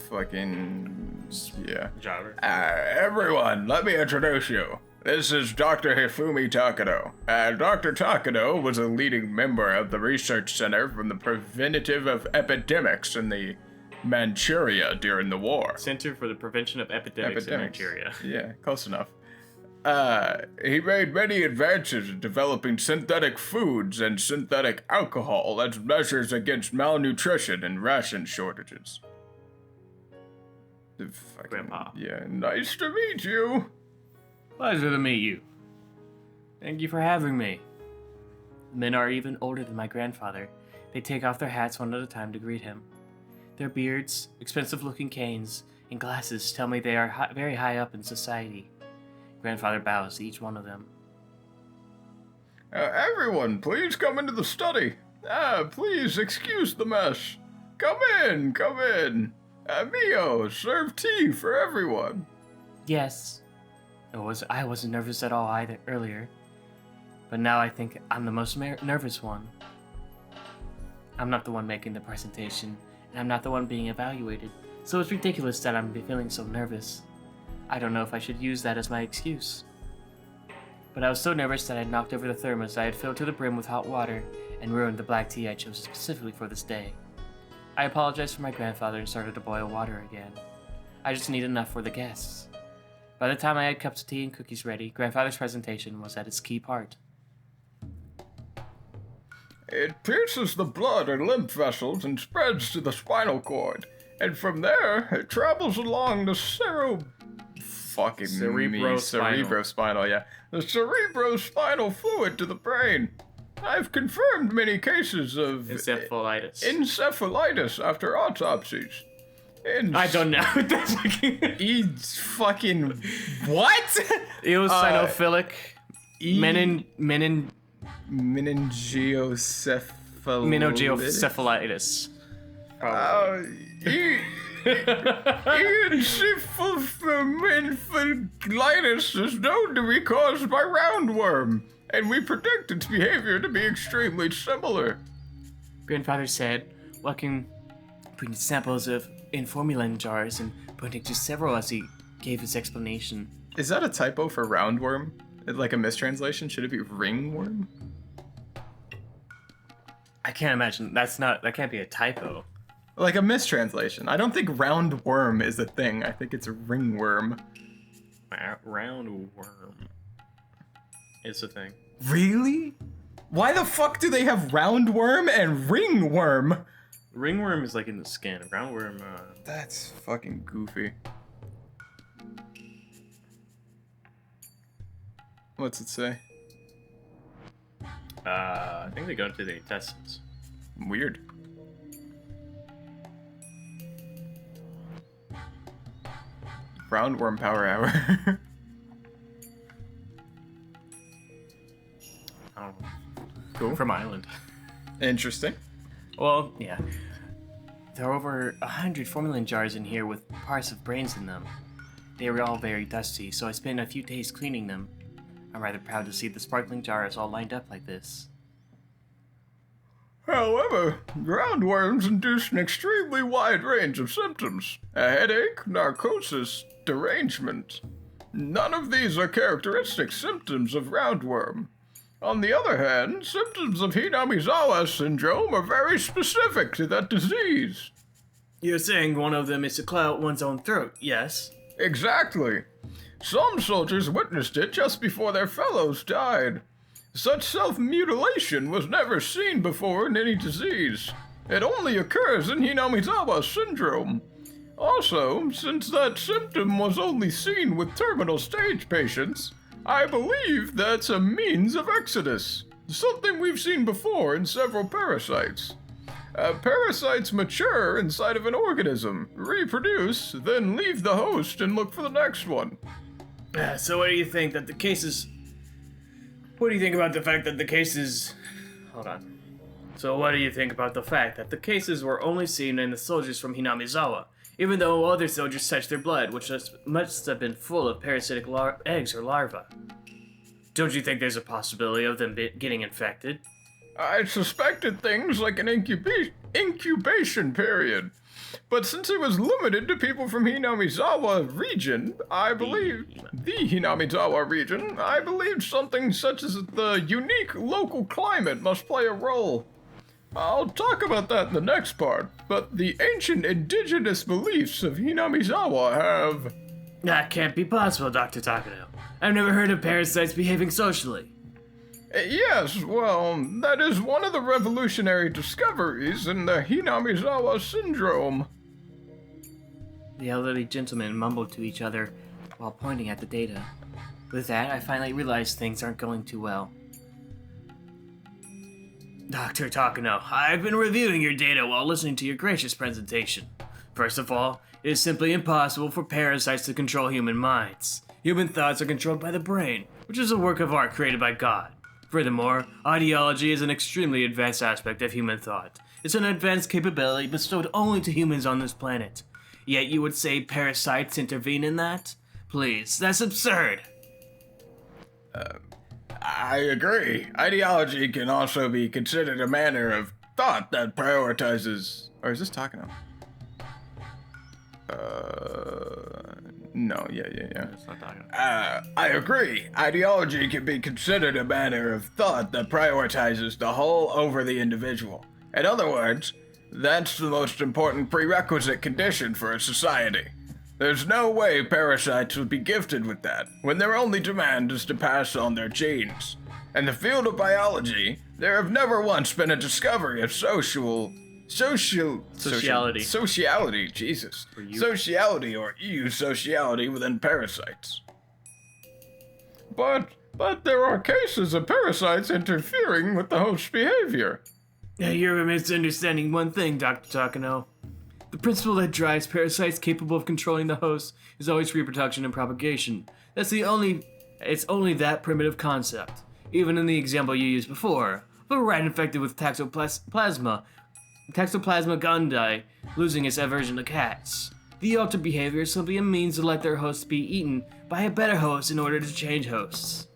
Fucking... yeah. Jobber. Everyone, let me introduce you. This is Dr. Hifumi Takano. Dr. Takano was a leading member of the Research Center from the Preventative of Epidemics in the Manchuria during the war. Center for the Prevention of Epidemics in Nigeria. Yeah, close enough. He made many advances in developing synthetic foods and synthetic alcohol as measures against malnutrition and ration shortages. Grandpa. Yeah, nice to meet you. Pleasure to meet you. Thank you for having me. The men are even older than my grandfather. They take off their hats one at a time to greet him. Their beards, expensive-looking canes, and glasses tell me they are very high up in society. Grandfather bows to each one of them. Everyone, please come into the study. Please excuse the mess. Come in, come in. Mio, serve tea for everyone. Yes. I wasn't nervous at all either earlier. But now I think I'm the most nervous one. I'm not the one making the presentation, and I'm not the one being evaluated, so it's ridiculous that I'm feeling so nervous. I don't know if I should use that as my excuse. But I was so nervous that I knocked over the thermos I had filled to the brim with hot water and ruined the black tea I chose specifically for this day. I apologized for my grandfather and started to boil water again. I just need enough for the guests. By the time I had cups of tea and cookies ready, Grandfather's presentation was at its key part. It pierces the blood and lymph vessels and spreads to the spinal cord, and from there it travels along the cerebrospinal, yeah. The cerebrospinal fluid to the brain. I've confirmed many cases of encephalitis after autopsies. I don't know what that's fucking what? Eosinophilic meningoencephalitis. Encephalitis is known to be caused by roundworm, and we predict its behavior to be extremely similar. Grandfather said, walking between samples in formalin jars and pointing to several as he gave his explanation. Is that a typo for roundworm? Like a mistranslation? Should it be ringworm? I can't imagine. That can't be a typo. Like a mistranslation. I don't think roundworm is a thing. I think it's ringworm. Roundworm is a thing. Really? Why the fuck do they have roundworm and ringworm? Ringworm is like in the skin. Roundworm, That's fucking goofy. What's it say? I think they go into the intestines. Weird. Roundworm power hour. I don't know. Cool. From Ireland. Interesting. Well, yeah. There are over 100 formalin jars in here with parts of brains in them. They were all very dusty, so I spent a few days cleaning them. I'm rather proud to see the sparkling jars all lined up like this. However, roundworms induce an extremely wide range of symptoms. A headache, narcosis, derangement. None of these are characteristic symptoms of roundworm. On the other hand, symptoms of Hinamizawa syndrome are very specific to that disease. You're saying one of them is to claw out one's own throat, yes? Exactly. Some soldiers witnessed it just before their fellows died. Such self-mutilation was never seen before in any disease. It only occurs in Hinamizawa syndrome. Also, since that symptom was only seen with terminal stage patients, I believe that's a means of exodus, something we've seen before in several parasites. Parasites mature inside of an organism, reproduce, then leave the host and look for the next one. So what do you think that the cases... What do you think about the fact that the cases... Hold on. So what do you think about the fact that the cases were only seen in the soldiers from Hinamizawa, even though other soldiers touched their blood, which must have been full of parasitic eggs or larvae. Don't you think there's a possibility of them getting infected? I suspected things like an incubation period. But since it was limited to people from Hinamizawa region, I believed something such as the unique local climate must play a role. I'll talk about that in the next part, but the ancient indigenous beliefs of Hinamizawa have... That can't be possible, Dr. Takano. I've never heard of parasites behaving socially. Yes, well, that is one of the revolutionary discoveries in the Hinamizawa syndrome. The elderly gentlemen mumbled to each other while pointing at the data. With that, I finally realized things aren't going too well. Dr. Takano, I've been reviewing your data while listening to your gracious presentation. First of all, it is simply impossible for parasites to control human minds. Human thoughts are controlled by the brain, which is a work of art created by God. Furthermore, ideology is an extremely advanced aspect of human thought. It's an advanced capability bestowed only to humans on this planet. Yet you would say parasites intervene in that? Please, that's absurd. I agree. Ideology can also be considered a manner of thought that prioritizes... Or is this Takano? No, yeah. It's not Takano. I agree. Ideology can be considered a manner of thought that prioritizes the whole over the individual. In other words, that's the most important prerequisite condition for a society. There's no way parasites would be gifted with that, when their only demand is to pass on their genes. In the field of biology, there have never once been a discovery of sociality, Jesus. Sociality or eusociality within parasites. But there are cases of parasites interfering with the host's behavior. You're misunderstanding one thing, Dr. Takano. The principle that drives parasites capable of controlling the host is always reproduction and propagation. It's only that primitive concept. Even in the example you used before, of a rat infected with Toxoplasma gondii losing its aversion to cats. The altered behavior is simply a means to let their hosts be eaten by a better host in order to change hosts.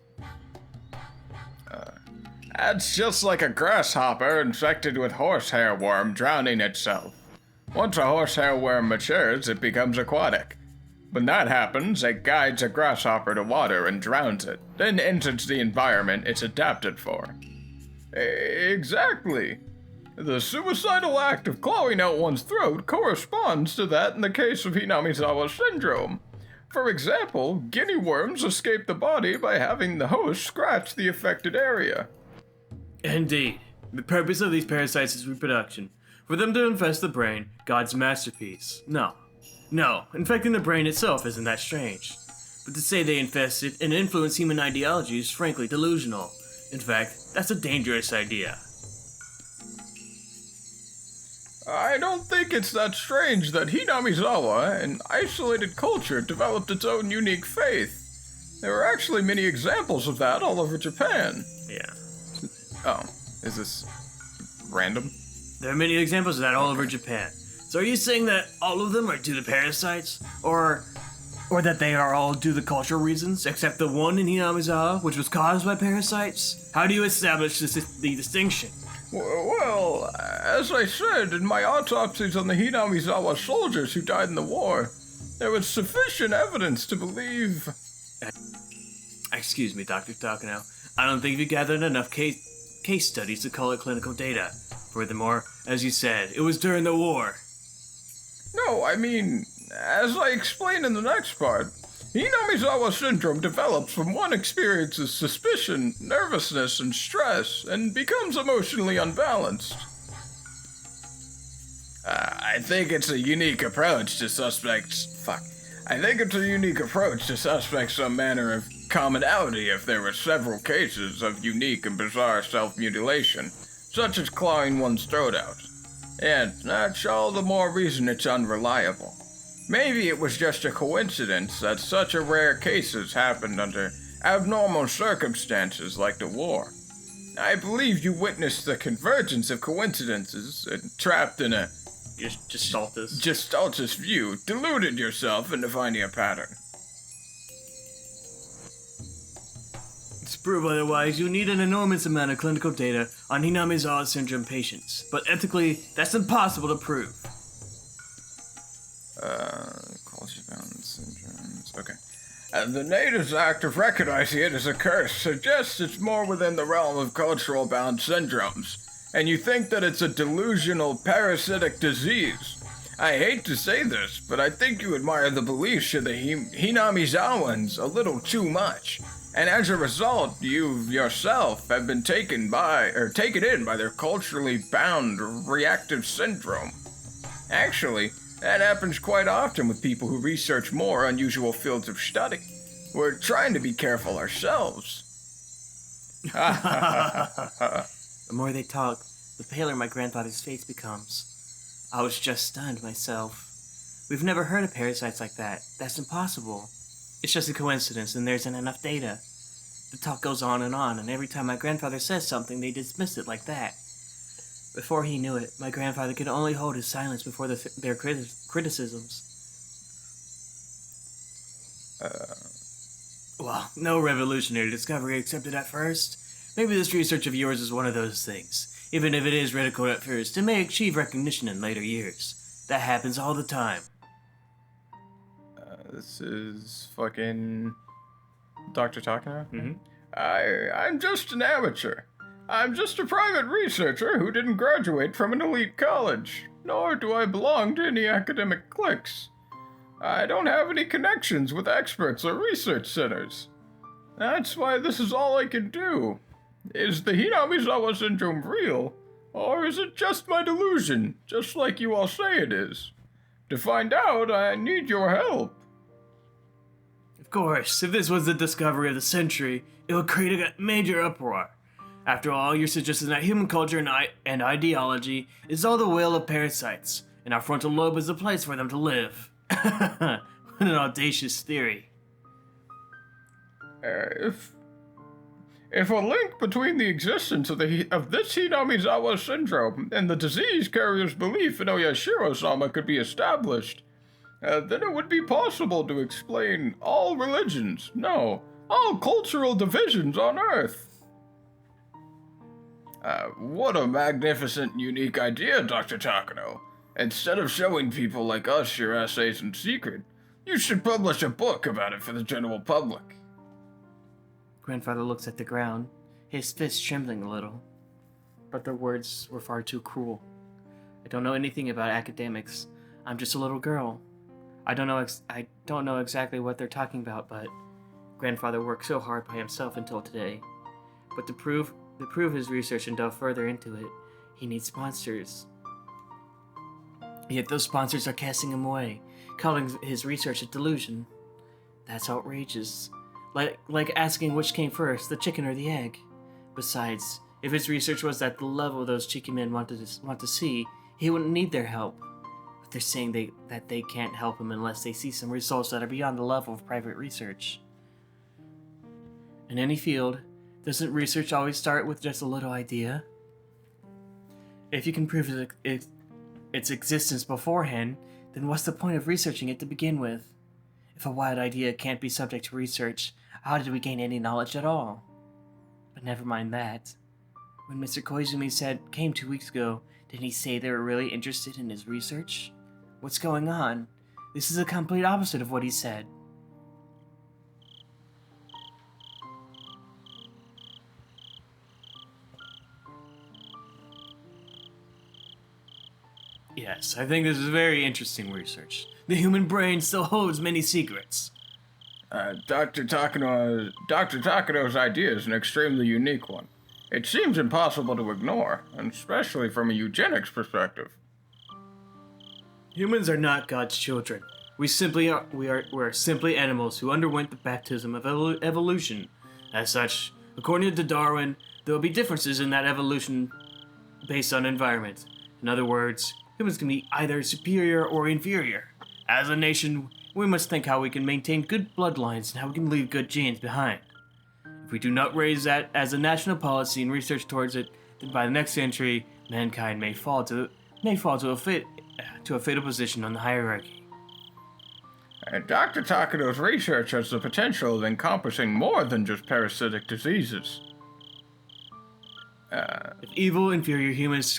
That's just like a grasshopper infected with horsehair worm drowning itself. Once a horsehair worm matures, it becomes aquatic. When that happens, it guides a grasshopper to water and drowns it, then enters the environment it's adapted for. Exactly. The suicidal act of clawing out one's throat corresponds to that in the case of Hinamizawa syndrome. For example, guinea worms escape the body by having the host scratch the affected area. Indeed. The purpose of these parasites is reproduction. For them to infest the brain, God's masterpiece. No, infecting the brain itself isn't that strange. But to say they infest it and influence human ideology is frankly delusional. In fact, that's a dangerous idea. I don't think it's that strange that Hinamizawa, an isolated culture, developed its own unique faith. There are actually many examples of that all over Japan. Yeah. Oh, is this random? There are many examples of that all over Japan. So are you saying that all of them are due to parasites? Or that they are all due to cultural reasons, except the one in Hinamizawa, which was caused by parasites? How do you establish the distinction? Well, as I said in my autopsies on the Hinamizawa soldiers who died in the war, there was sufficient evidence to believe... Excuse me, Dr. Takano. I don't think you gathered enough case studies to call it clinical data. Furthermore, as you said, it was during the war. No, I mean, as I explained in the next part, Hinamizawa syndrome develops when one experiences suspicion, nervousness, and stress, and becomes emotionally unbalanced. I think it's a unique approach to suspect some manner of commonality if there were several cases of unique and bizarre self-mutilation, such as clawing one's throat out. And that's all the more reason it's unreliable. Maybe it was just a coincidence that such a rare cases happened under abnormal circumstances like the war. I believe you witnessed the convergence of coincidences trapped in a Gestaltist view deluded yourself into finding a pattern. To prove otherwise, you need an enormous amount of clinical data on Hinamizawa syndrome patients, but ethically, that's impossible to prove. Culture-bound syndromes. Okay. The natives' act of recognizing it as a curse suggests it's more within the realm of cultural-bound syndromes, and you think that it's a delusional parasitic disease. I hate to say this, but I think you admire the beliefs of the Hinamizawans a little too much, and as a result, you yourself have been taken in by their culturally bound reactive syndrome. Actually, that happens quite often with people who research more unusual fields of study. We're trying to be careful ourselves. The more they talk, the paler my grandfather's face becomes. I was just stunned myself. We've never heard of parasites like that. That's impossible. It's just a coincidence and there isn't enough data. The talk goes on, and every time my grandfather says something, they dismiss it like that. Before he knew it, my grandfather could only hold his silence before their criticisms. Well, no revolutionary discovery accepted at first. Maybe this research of yours is one of those things. Even if it is ridiculed at first, it may achieve recognition in later years. That happens all the time. This is fucking Dr. Takano? Mm-hmm. I'm just an amateur. I'm just a private researcher who didn't graduate from an elite college, nor do I belong to any academic cliques. I don't have any connections with experts or research centers. That's why this is all I can do. Is the Hinamizawa syndrome real, or is it just my delusion, just like you all say it is? To find out, I need your help. Of course, if this was the discovery of the century, it would create a major uproar. After all, you're suggesting that human culture and ideology is all the will of parasites, and our frontal lobe is the place for them to live. What an audacious theory. If a link between the existence of this Hinamizawa syndrome and the disease carrier's belief in Oyashiro-sama could be established, then it would be possible to explain all religions, no, all cultural divisions on Earth. What a magnificent, unique idea, Dr. Takano. Instead of showing people like us your essays in secret, you should publish a book about it for the general public. Grandfather looks at the ground, his fists trembling a little. But their words were far too cruel. I don't know anything about academics. I'm just a little girl. I don't know exactly what they're talking about, but Grandfather worked so hard by himself until today. But to prove his research and delve further into it, he needs sponsors. Yet those sponsors are casting him away, calling his research a delusion. That's outrageous. Like asking which came first, the chicken or the egg. Besides, if his research was at the level those cheeky men want to see, he wouldn't need their help. But they're saying that they can't help him unless they see some results that are beyond the level of private research. In any field, doesn't research always start with just a little idea? If you can prove its existence beforehand, then what's the point of researching it to begin with? If a wild idea can't be subject to research, how did we gain any knowledge at all? But never mind that. When Mr. Koizumi came 2 weeks ago, didn't he say they were really interested in his research? What's going on? This is the complete opposite of what he said. Yes, I think this is very interesting research. The human brain still holds many secrets. Dr. Takano's idea is an extremely unique one. It seems impossible to ignore, especially from a eugenics perspective. Humans are not God's children. We're simply animals who underwent the baptism of evolution. As such, according to Darwin, there will be differences in that evolution based on environment. In other words, humans can be either superior or inferior. As a nation, we must think how we can maintain good bloodlines and how we can leave good genes behind. If we do not raise that as a national policy and research towards it, then by the next century, mankind may fall to a to a fatal position on the hierarchy. And Dr. Takado's research has the potential of encompassing more than just parasitic diseases. If the evil inferior humans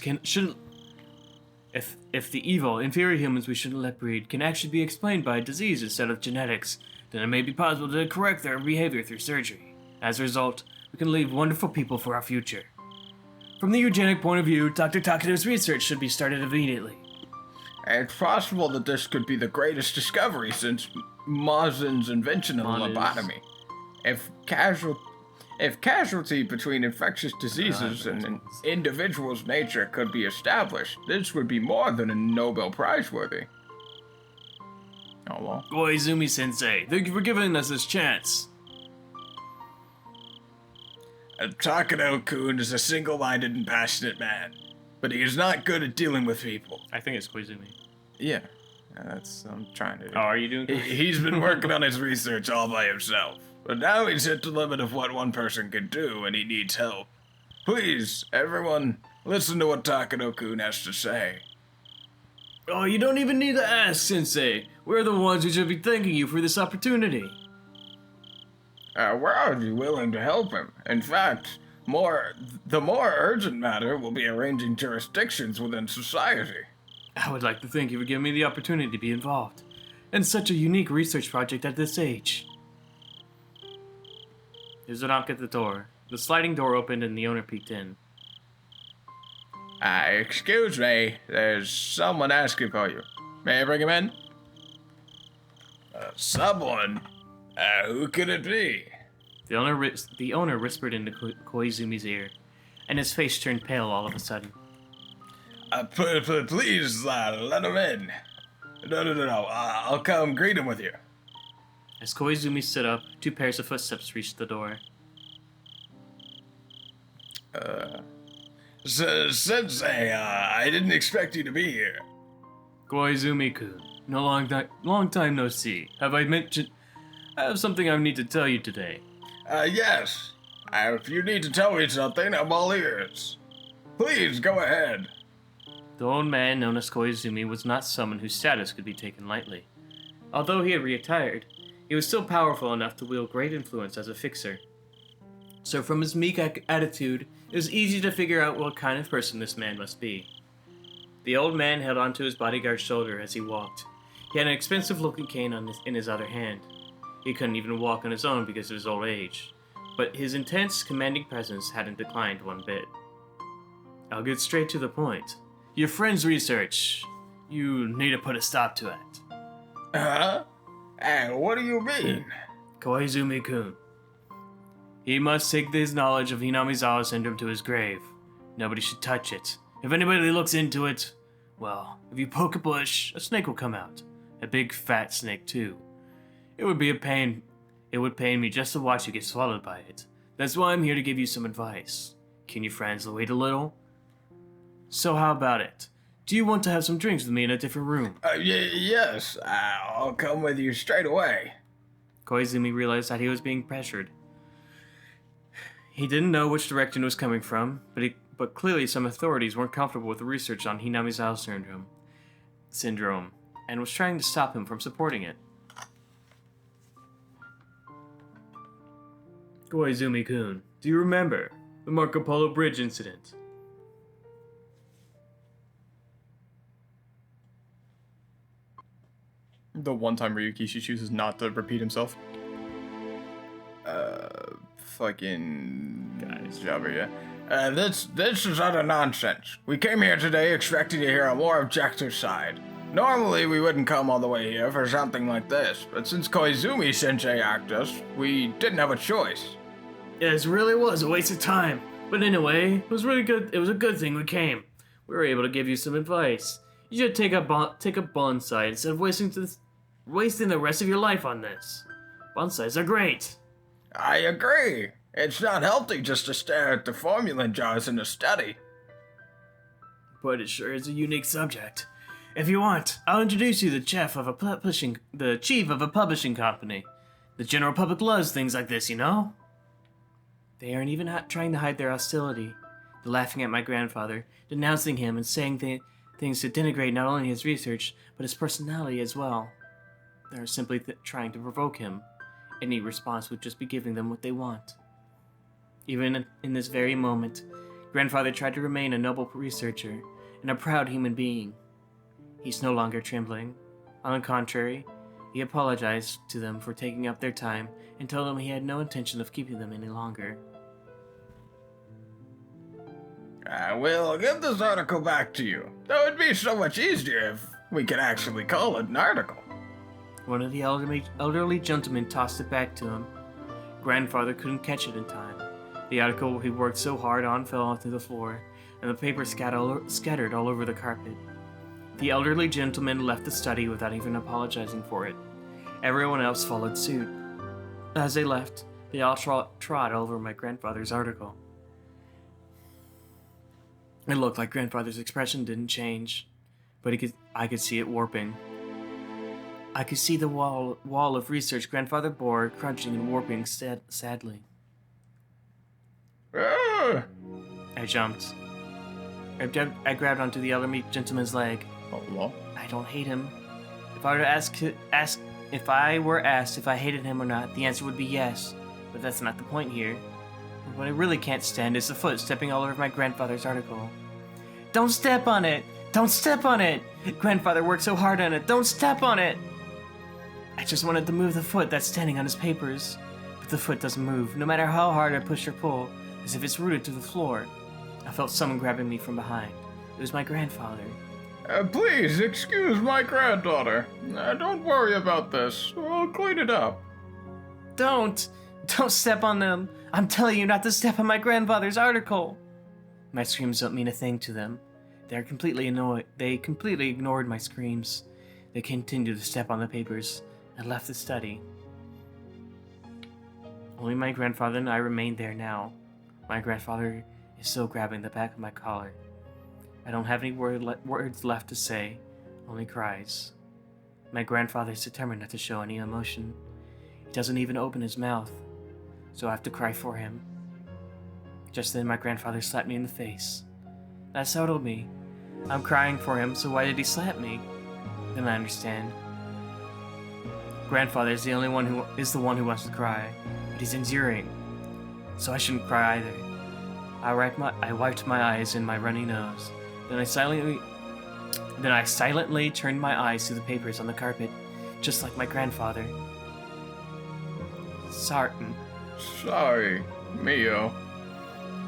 we shouldn't let breed can actually be explained by disease instead of genetics, then it may be possible to correct their behavior through surgery. As a result, we can leave wonderful people for our future. From the eugenic point of view, Dr. Takado's research should be started immediately. It's possible that this could be the greatest discovery since Mazin's invention of the lobotomy. If casualty between infectious diseases and an individual's nature could be established, this would be more than a Nobel Prize worthy. Oh well. Koizumi-sensei, thank you for giving us this chance. Takado-kun is a single-minded and passionate man, but he is not good at dealing with people. I think it's Koizumi. Yeah, that's I'm trying to do. Oh, are you doing? He's been working on his research all by himself, but now he's hit the limit of what one person can do, and he needs help. Please, everyone, listen to what Takado-kun has to say. Oh, you don't even need to ask, Sensei. We're the ones who should be thanking you for this opportunity. We're already willing to help him. In fact, the more urgent matter will be arranging jurisdictions within society. I would like to thank you for giving me the opportunity to be involved in such a unique research project at this age. There's a knock at the door. The sliding door opened and the owner peeked in. Excuse me, there's someone asking for you. May I bring him in? Someone? Who could it be? The owner whispered into Koizumi's ear, and his face turned pale all of a sudden. Please, let him in. No. I'll come greet him with you. As Koizumi stood up, 2 pairs of footsteps reached the door. Sensei, I didn't expect you to be here. Koizumi-kun, long time no see. I have something I need to tell you today. Yes. If you need to tell me something, I'm all ears. Please, go ahead. The old man known as Koizumi was not someone whose status could be taken lightly. Although he had retired, he was still powerful enough to wield great influence as a fixer. So from his meek attitude, it was easy to figure out what kind of person this man must be. The old man held onto his bodyguard's shoulder as he walked. He had an expensive-looking cane in his other hand. He couldn't even walk on his own because of his old age, but his intense, commanding presence hadn't declined one bit. I'll get straight to the point. Your friend's research. You need to put a stop to it. Huh? What do you mean? Koizumi-kun. He must take his knowledge of Hinamizawa syndrome to his grave. Nobody should touch it. If anybody looks into it, well, if you poke a bush, a snake will come out. A big fat snake too. It would pain me just to watch you get swallowed by it. That's why I'm here to give you some advice. Can you friends wait a little? So how about it? Do you want to have some drinks with me in a different room? Yes. I'll come with you straight away. Koizumi realized that he was being pressured. He didn't know which direction it was coming from, but clearly some authorities weren't comfortable with the research on Hinamizawa syndrome, and was trying to stop him from supporting it. Koizumi-kun, do you remember the Marco Polo Bridge incident? The one time Ryukishi chooses not to repeat himself. Fucking Guys. Jabba, yeah. This is utter nonsense. We came here today expecting to hear a more objective side. Normally, we wouldn't come all the way here for something like this, but since Koizumi-sensei asked us, we didn't have a choice. It really was a waste of time. But anyway, it was really good. It was a good thing we came. We were able to give you some advice. You should take a bonsai instead of wasting the rest of your life on this. Bonsais are great. I agree. It's not healthy just to stare at the formula jars in a study. But it sure is a unique subject. If you want, I'll introduce you to the chief of a publishing company. The general public loves things like this, you know? They aren't even trying to hide their hostility. They're laughing at my grandfather, denouncing him and saying things to denigrate not only his research, but his personality as well. They're simply trying to provoke him. Any response would just be giving them what they want. Even in this very moment, Grandfather tried to remain a noble researcher and a proud human being. He's no longer trembling. On the contrary, he apologized to them for taking up their time and told them he had no intention of keeping them any longer. I will give this article back to you. That would be so much easier if we could actually call it an article. One of the elderly gentlemen tossed it back to him. Grandfather couldn't catch it in time. The article he worked so hard on fell onto the floor, and the paper scattered all over the carpet. The elderly gentleman left the study without even apologizing for it. Everyone else followed suit. As they left, they all trod over my grandfather's article. It looked like Grandfather's expression didn't change, but I could see it warping. I could see the wall of research Grandfather bore crunching and warping sadly. Ah! I jumped. I grabbed onto the elderly gentleman's leg. Hello? I don't hate him. If I were asked if I hated him or not, the answer would be yes. But that's not the point here. What I really can't stand is the foot stepping all over my grandfather's article. Don't step on it! Don't step on it! Grandfather worked so hard on it. Don't step on it! I just wanted to move the foot that's standing on his papers. But the foot doesn't move, no matter how hard I push or pull, as if it's rooted to the floor. I felt someone grabbing me from behind. It was my grandfather. Please excuse my granddaughter. Don't worry about this. I'll clean it up. Don't step on them. I'm telling you not to step on my grandfather's article. My screams don't mean a thing to them. They're completely annoyed. They completely ignored my screams. They continued to step on the papers and left the study. Only my grandfather and I remained there now. My grandfather is still grabbing the back of my collar. I don't have any words left to say, only cries. My grandfather is determined not to show any emotion. He doesn't even open his mouth, so I have to cry for him. Just then my grandfather slapped me in the face. That startled me. I'm crying for him, so why did he slap me? Then I understand. Grandfather is the one who wants to cry, but he's enduring, so I shouldn't cry either. I wiped my eyes and my runny nose. Then I silently turned my eyes to the papers on the carpet, just like my grandfather. Sorry, Mio.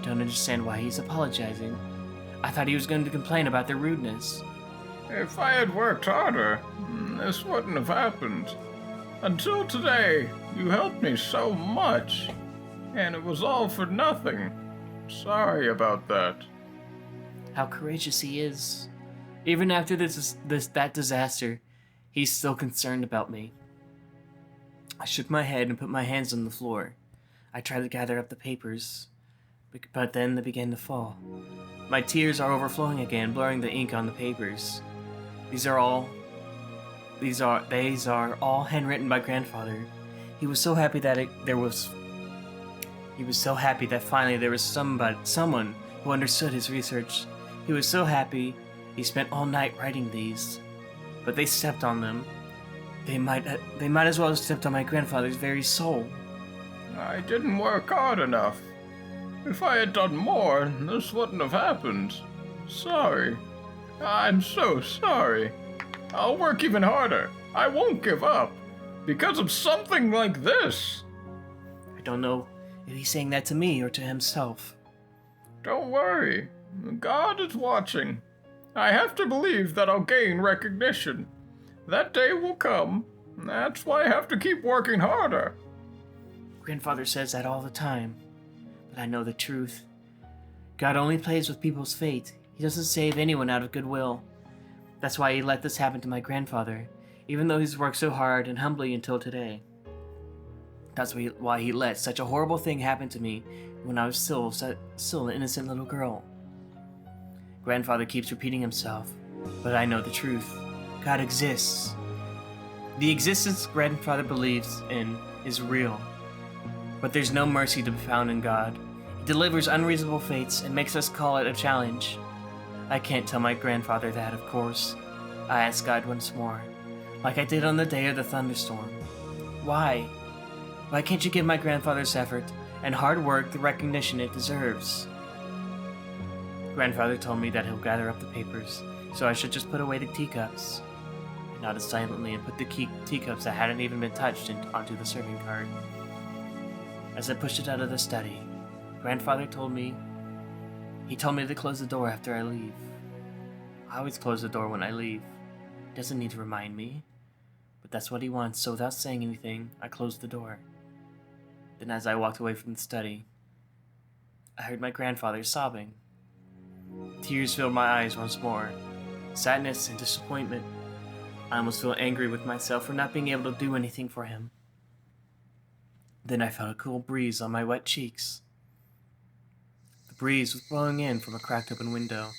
Don't understand why he's apologizing. I thought he was going to complain about their rudeness. If I had worked harder, this wouldn't have happened. Until today, you helped me so much, and it was all for nothing. Sorry about that. How courageous he is. Even after that disaster, he's still concerned about me. I shook my head and put my hands on the floor. I tried to gather up the papers, but then they began to fall. My tears are overflowing again, blurring the ink on the papers. These are all handwritten by Grandfather. He was so happy that finally there was someone who understood his research. He was so happy he spent all night writing these. But they stepped on them. They might as well have stepped on my grandfather's very soul. I didn't work hard enough. If I had done more, this wouldn't have happened. Sorry. I'm so sorry. I'll work even harder. I won't give up. Because of something like this. I don't know if he's saying that to me or to himself. Don't worry. God is watching. I have to believe that I'll gain recognition. That day will come. That's why I have to keep working harder. Grandfather says that all the time. But I know the truth. God only plays with people's fate. He doesn't save anyone out of goodwill. That's why he let this happen to my grandfather, even though he's worked so hard and humbly until today. That's why he let such a horrible thing happen to me when I was still an innocent little girl. Grandfather keeps repeating himself, but I know the truth. God exists. The existence Grandfather believes in is real, but there's no mercy to be found in God. He delivers unreasonable fates and makes us call it a challenge. I can't tell my grandfather that, of course. I asked God once more, like I did on the day of the thunderstorm. Why? Why can't you give my grandfather's effort and hard work the recognition it deserves? Grandfather told me that he'll gather up the papers, so I should just put away the teacups. He nodded silently and put the teacups that hadn't even been touched onto the serving cart. As I pushed it out of the study, Grandfather told me to close the door after I leave. I always close the door when I leave. He doesn't need to remind me. But that's what he wants, so without saying anything, I closed the door. Then as I walked away from the study, I heard my grandfather sobbing. Tears filled my eyes once more. Sadness and disappointment. I almost feel angry with myself for not being able to do anything for him. Then I felt a cool breeze on my wet cheeks. The breeze was blowing in from a cracked open window.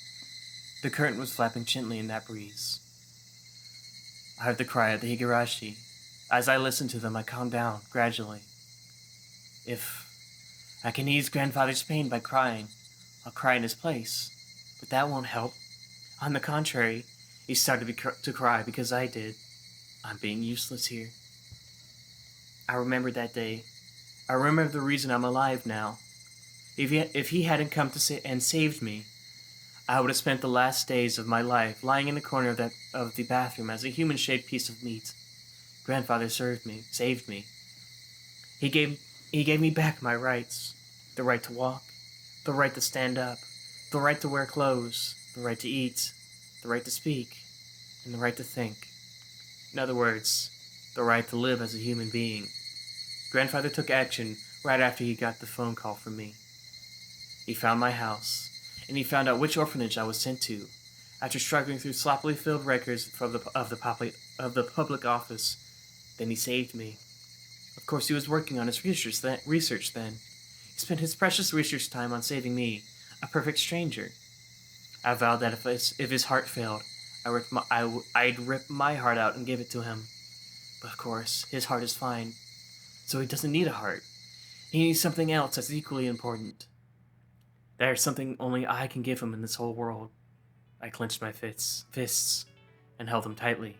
The curtain was flapping gently in that breeze. I heard the cry of the Higurashi. As I listened to them, I calmed down, gradually. If I can ease grandfather's pain by crying, I'll cry in his place. But that won't help. On the contrary, he started to cry because I did. I'm being useless here. I remembered that day. I remember the reason I'm alive now. If he hadn't come and saved me, I would have spent the last days of my life lying in the corner of the bathroom as a human-shaped piece of meat. Grandfather saved me. He gave me back my rights. The right to walk, the right to stand up, the right to wear clothes, the right to eat, the right to speak, and the right to think. In other words, the right to live as a human being. Grandfather took action right after he got the phone call from me. He found my house, and he found out which orphanage I was sent to. After struggling through sloppily filled records of the public office, then he saved me. Of course, he was working on his research then. He spent his precious research time on saving me, a perfect stranger. I vowed that if his heart failed, I'd rip my heart out and give it to him. But of course, his heart is fine, so he doesn't need a heart. He needs something else that's equally important. There's something only I can give him in this whole world. I clenched my fists and held them tightly.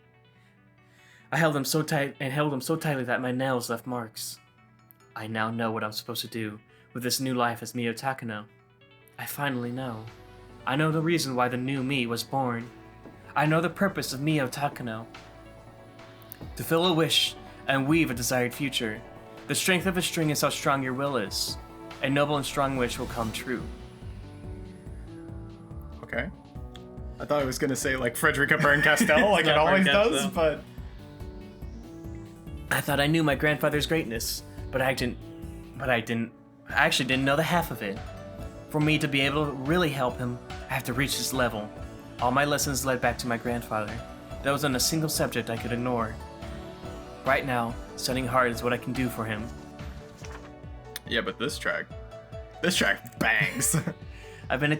I held them so tightly that my nails left marks. I now know what I'm supposed to do with this new life as Mio Takano. I finally know. I know the reason why the new me was born. I know the purpose of Mio Takano. To fill a wish and weave a desired future. The strength of a string is how strong your will is. A noble and strong wish will come true. Okay. I thought I was gonna say like Frederica Bern-Castell, like it always does, but... I thought I knew my grandfather's greatness, but I actually didn't know the half of it. For me to be able to really help him, I have to reach this level. All my lessons led back to my grandfather. There wasn't a single subject I could ignore. Right now, studying hard is what I can do for him. Yeah, but this track bangs. I've been a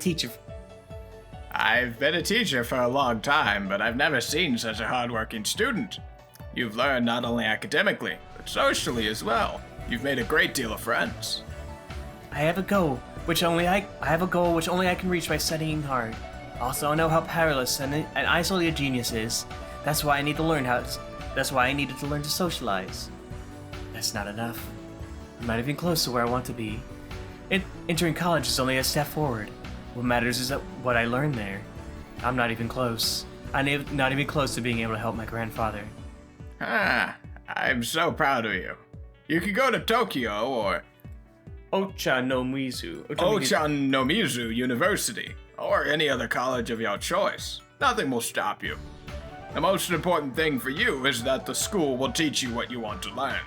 teacher for a long time, but I've never seen such a hardworking student. You've learned not only academically, but socially as well. You've made a great deal of friends. I have a goal which only I can reach by studying hard. Also, I know how powerless and isolated a genius is. That's why I needed to learn to socialize. That's not enough. I'm not even close to where I want to be. Entering college is only a step forward. What matters is what I learned there. I'm not even close. I'm not even close to being able to help my grandfather. I'm so proud of you. You could go to Tokyo or Ochanomizu University, or any other college of your choice. Nothing will stop you. The most important thing for you is that the school will teach you what you want to learn.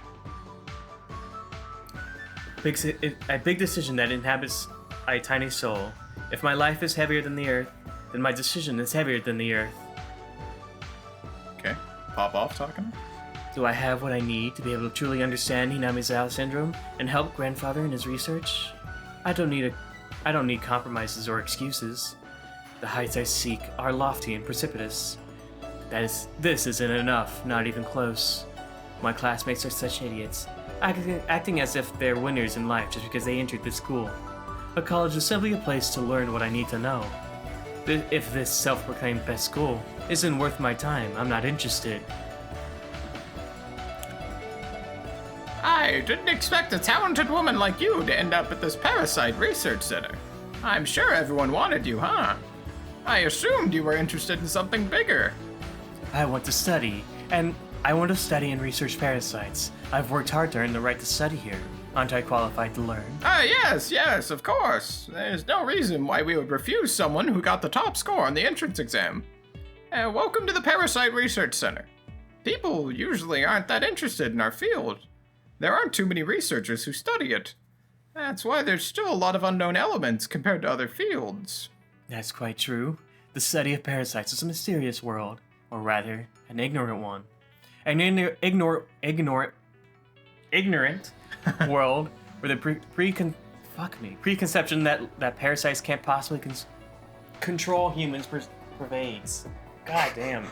A big decision that inhabits a tiny soul. If my life is heavier than the earth, then my decision is heavier than the earth. Okay, pop off talking. Do I have what I need to be able to truly understand Hinamizawa syndrome and help grandfather in his research? I don't need compromises or excuses. The heights I seek are lofty and precipitous. This isn't enough, not even close. My classmates are such idiots, acting as if they're winners in life just because they entered this school. A college is simply a place to learn what I need to know. If this self-proclaimed best school isn't worth my time, I'm not interested. I didn't expect a talented woman like you to end up at this parasite research center. I'm sure everyone wanted you, huh? I assumed you were interested in something bigger. I want to study, and I want to study and research parasites. I've worked hard to earn the right to study here. Aren't I qualified to learn? Yes, of course. There's no reason why we would refuse someone who got the top score on the entrance exam. Welcome to the Parasite Research Center. People usually aren't that interested in our field. There aren't too many researchers who study it. That's why there's still a lot of unknown elements compared to other fields. That's quite true. The study of parasites is a mysterious world, or rather, an ignorant one. An ignorant world where the preconception that parasites can't possibly control humans pervades. God damn.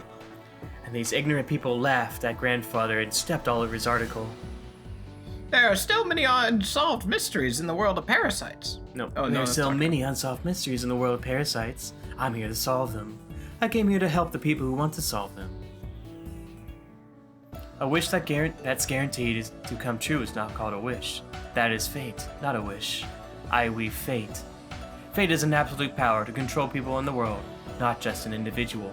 And these ignorant people laughed at grandfather and stepped all over his article. There are still many unsolved mysteries in the world of parasites. No, Oh, no, there's that's still not many unsolved mysteries in the world of parasites. I'm here to solve them. I came here to help the people who want to solve them. A wish that's guaranteed to come true is not called a wish. That is fate, not a wish. I weave fate. Fate is an absolute power to control people in the world, not just an individual.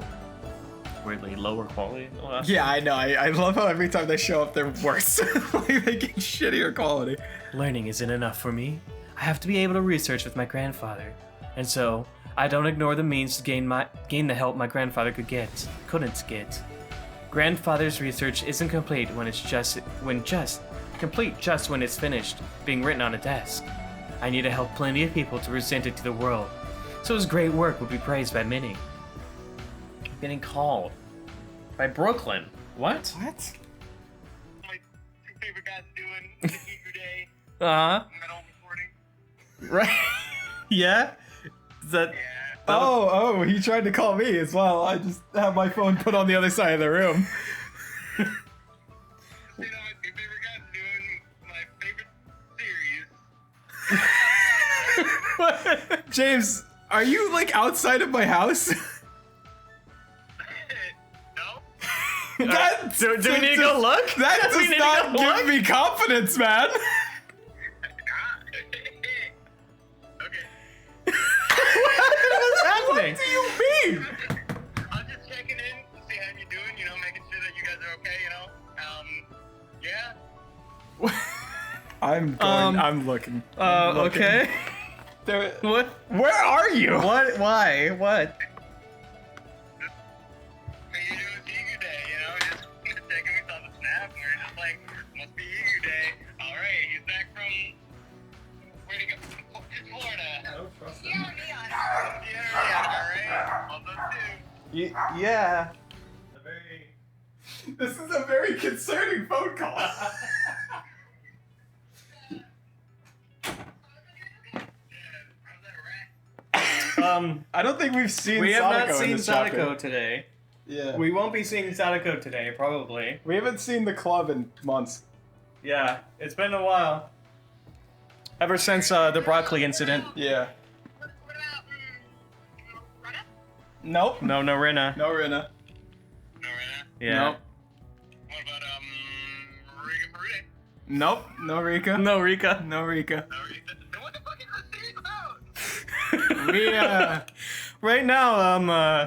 Weirdly lower quality. Yeah, I know. I love how every time they show up, they're worse. Like, they get shittier quality. Learning isn't enough for me. I have to be able to research with my grandfather. And so, I don't ignore the means to gain the help my grandfather couldn't get. Grandfather's research isn't complete when it's finished being written on a desk. I need to help plenty of people to present it to the world, so his great work will be praised by many. I'm getting called by Brooklyn. What? What? My two favorite guys doing the Eager Day Uh-huh. metal recording. Right. Yeah? Is that... Yeah. Oh, he tried to call me as well. I just have my phone put on the other side of the room. You know, my two favorite guys doing my favorite series. James, are you like outside of my house? No? That, do we need to go look? That Do we does need to not go give look? me confidence, man. Okay. What's happening? What do you mean? I'm just checking in to see how you're doing, you know, making sure that you guys are okay, you know? Yeah? I'm going. I'm looking. I'm looking. Okay. There, What? where are you? What? Why? What? Hey, you know, it's Eager Day, you know? Just checking, we saw the snap, and we were just like, must be Eager Day. Alright, he's back from... Where'd he go? Florida. Yeah, alright. Well done, too. Yeah. This is a very concerning phone call. I don't think we've seen. We have Sadako not in seen this chapter. Sadako today. Yeah. We won't be seeing Sadako today, probably. We haven't seen the club in months. Yeah, it's been a while. Ever since the broccoli incident. Yeah. What about, Rena? Nope. No, no, Rena. No, Rina. No, Rena? Yeah. Nope. What about, Riga Perude? Nope. No Rika. No, Rika. No Rika. No, Rika. Then what the fuck is this series about? We Right now, a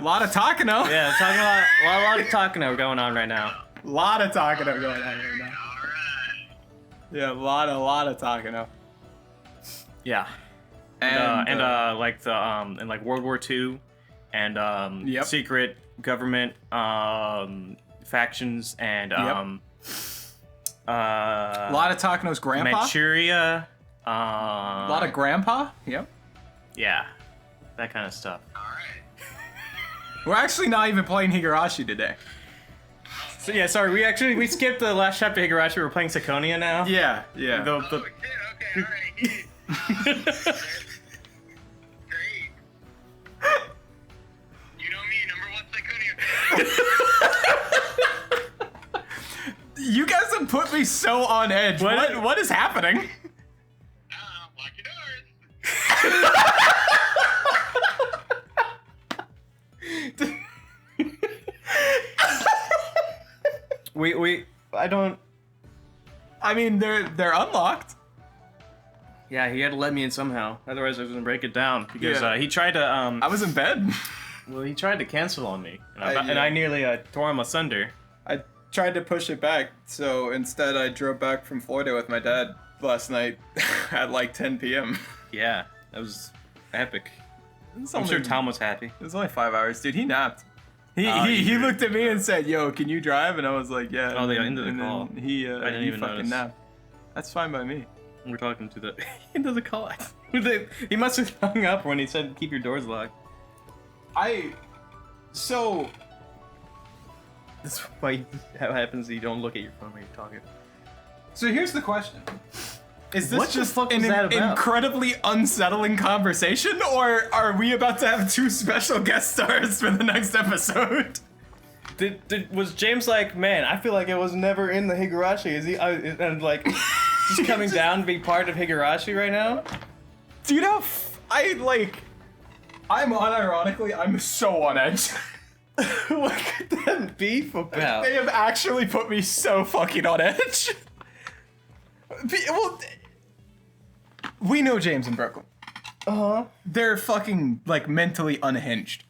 lot of Takano. yeah, talking a lot of Takano going on right now. Lot of Takano going on right now. Alright. Yeah, a lot of Takano. Yeah. And like the in like World War II, and Yep. secret government factions, and a lot of Takano's grandpa. Manchuria. A lot of grandpa. Yep. Yeah, that kind of stuff. Alright. We're actually not even playing Higurashi today. So yeah, sorry, we skipped the last chapter of Higurashi. We're playing Seconia now. Yeah. Yeah. Oh, shit, okay, alright. Great. You know me, #1 Syconia fan. You guys have put me so on edge. What is happening? Lock your doors. I don't. I mean, they're unlocked. Yeah, he had to let me in somehow. Otherwise, I was gonna break it down because Yeah. he tried to. I was in bed. Well, he tried to cancel on me, and I nearly tore him asunder. I tried to push it back, so instead I drove back from Florida with my dad last night at like 10 p.m. Yeah, that was epic. I'm only- sure Tom was happy. It was only 5 hours, dude. He napped. He you looked at me and said, "Yo, can you drive?" And I was like, "Yeah." Oh, and they then- ended the and then call. He I didn't he even fucking notice. napped. That's fine by me. We're talking to the into the call. He must have hung up when he said, "Keep your doors locked." So That's why how happens you don't look at your phone when you're talking. here's the question. Is this What the just fuck was an that about? incredibly unsettling conversation, or are we about to have 2 special guest stars for the next episode? Was James like, man, I feel like I was never in the Higurashi. Is he and like just coming down to be part of Higurashi right now? Do you know? I'm unironically, I'm so on edge. What could that beef about? They have actually put me so fucking on edge. Well, we know James in Brooklyn. Uh-huh. They're fucking like mentally unhinged.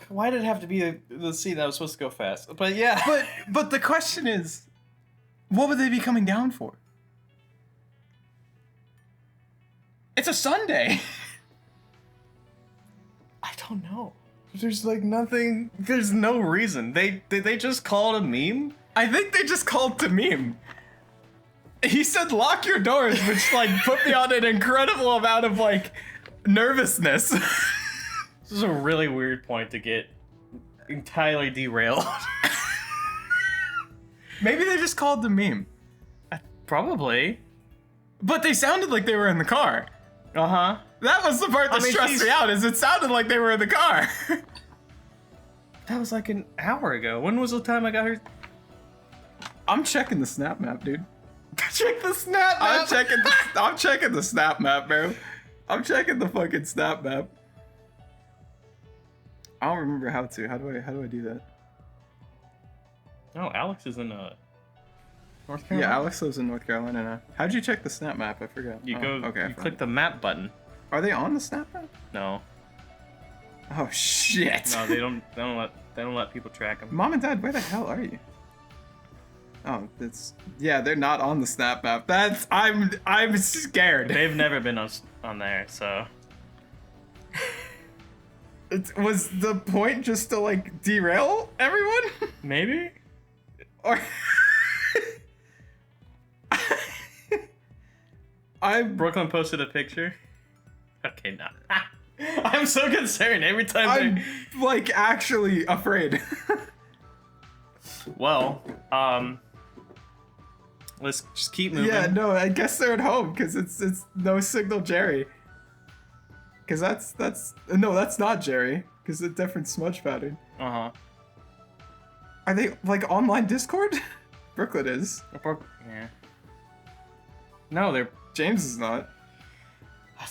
Why did it have to be the scene that was supposed to go fast? But yeah. But the question is, what would they be coming down for? It's a Sunday. I don't know. There's like nothing. There's no reason. They just call it a meme. I think they just called to meme. He said, "Lock your doors," which like put me on an incredible amount of like nervousness. This is a really weird point to get entirely derailed. Maybe they just called the meme. Probably. But they sounded like they were in the car. Uh-huh. That was the part that I mean, stressed she's- me out, is it sounded like they were in the car. That was like an hour ago. When was the time I got her? I'm checking the snap map, dude. Check the snap I'm checking the snap map, bro. I'm checking the fucking snap map. I don't remember how to. How do I do that? Oh, Alex is in North Yeah, Carolina. Alex lives in North Carolina now. How'd you check the snap map? I forgot. You Oh, go. Okay. I You found click it. the map button. Are they on the snap map? No. Oh shit. No, they don't. They don't let people track them. Mom and Dad, where the hell are you? Oh, they're not on the snap map. I'm scared. They've never been on there, so. Was the point just to like derail everyone? Maybe. Or Brooklyn posted a picture. Okay, no. I'm so concerned every time. I'm like actually afraid. Well, let's just keep moving. Yeah, no, I guess they're at home because it's no signal Jerry. Because that's not Jerry because it's a different smudge pattern. Uh huh. Are they like online Discord? Brooklyn is. Yeah. No, they're. James is not. I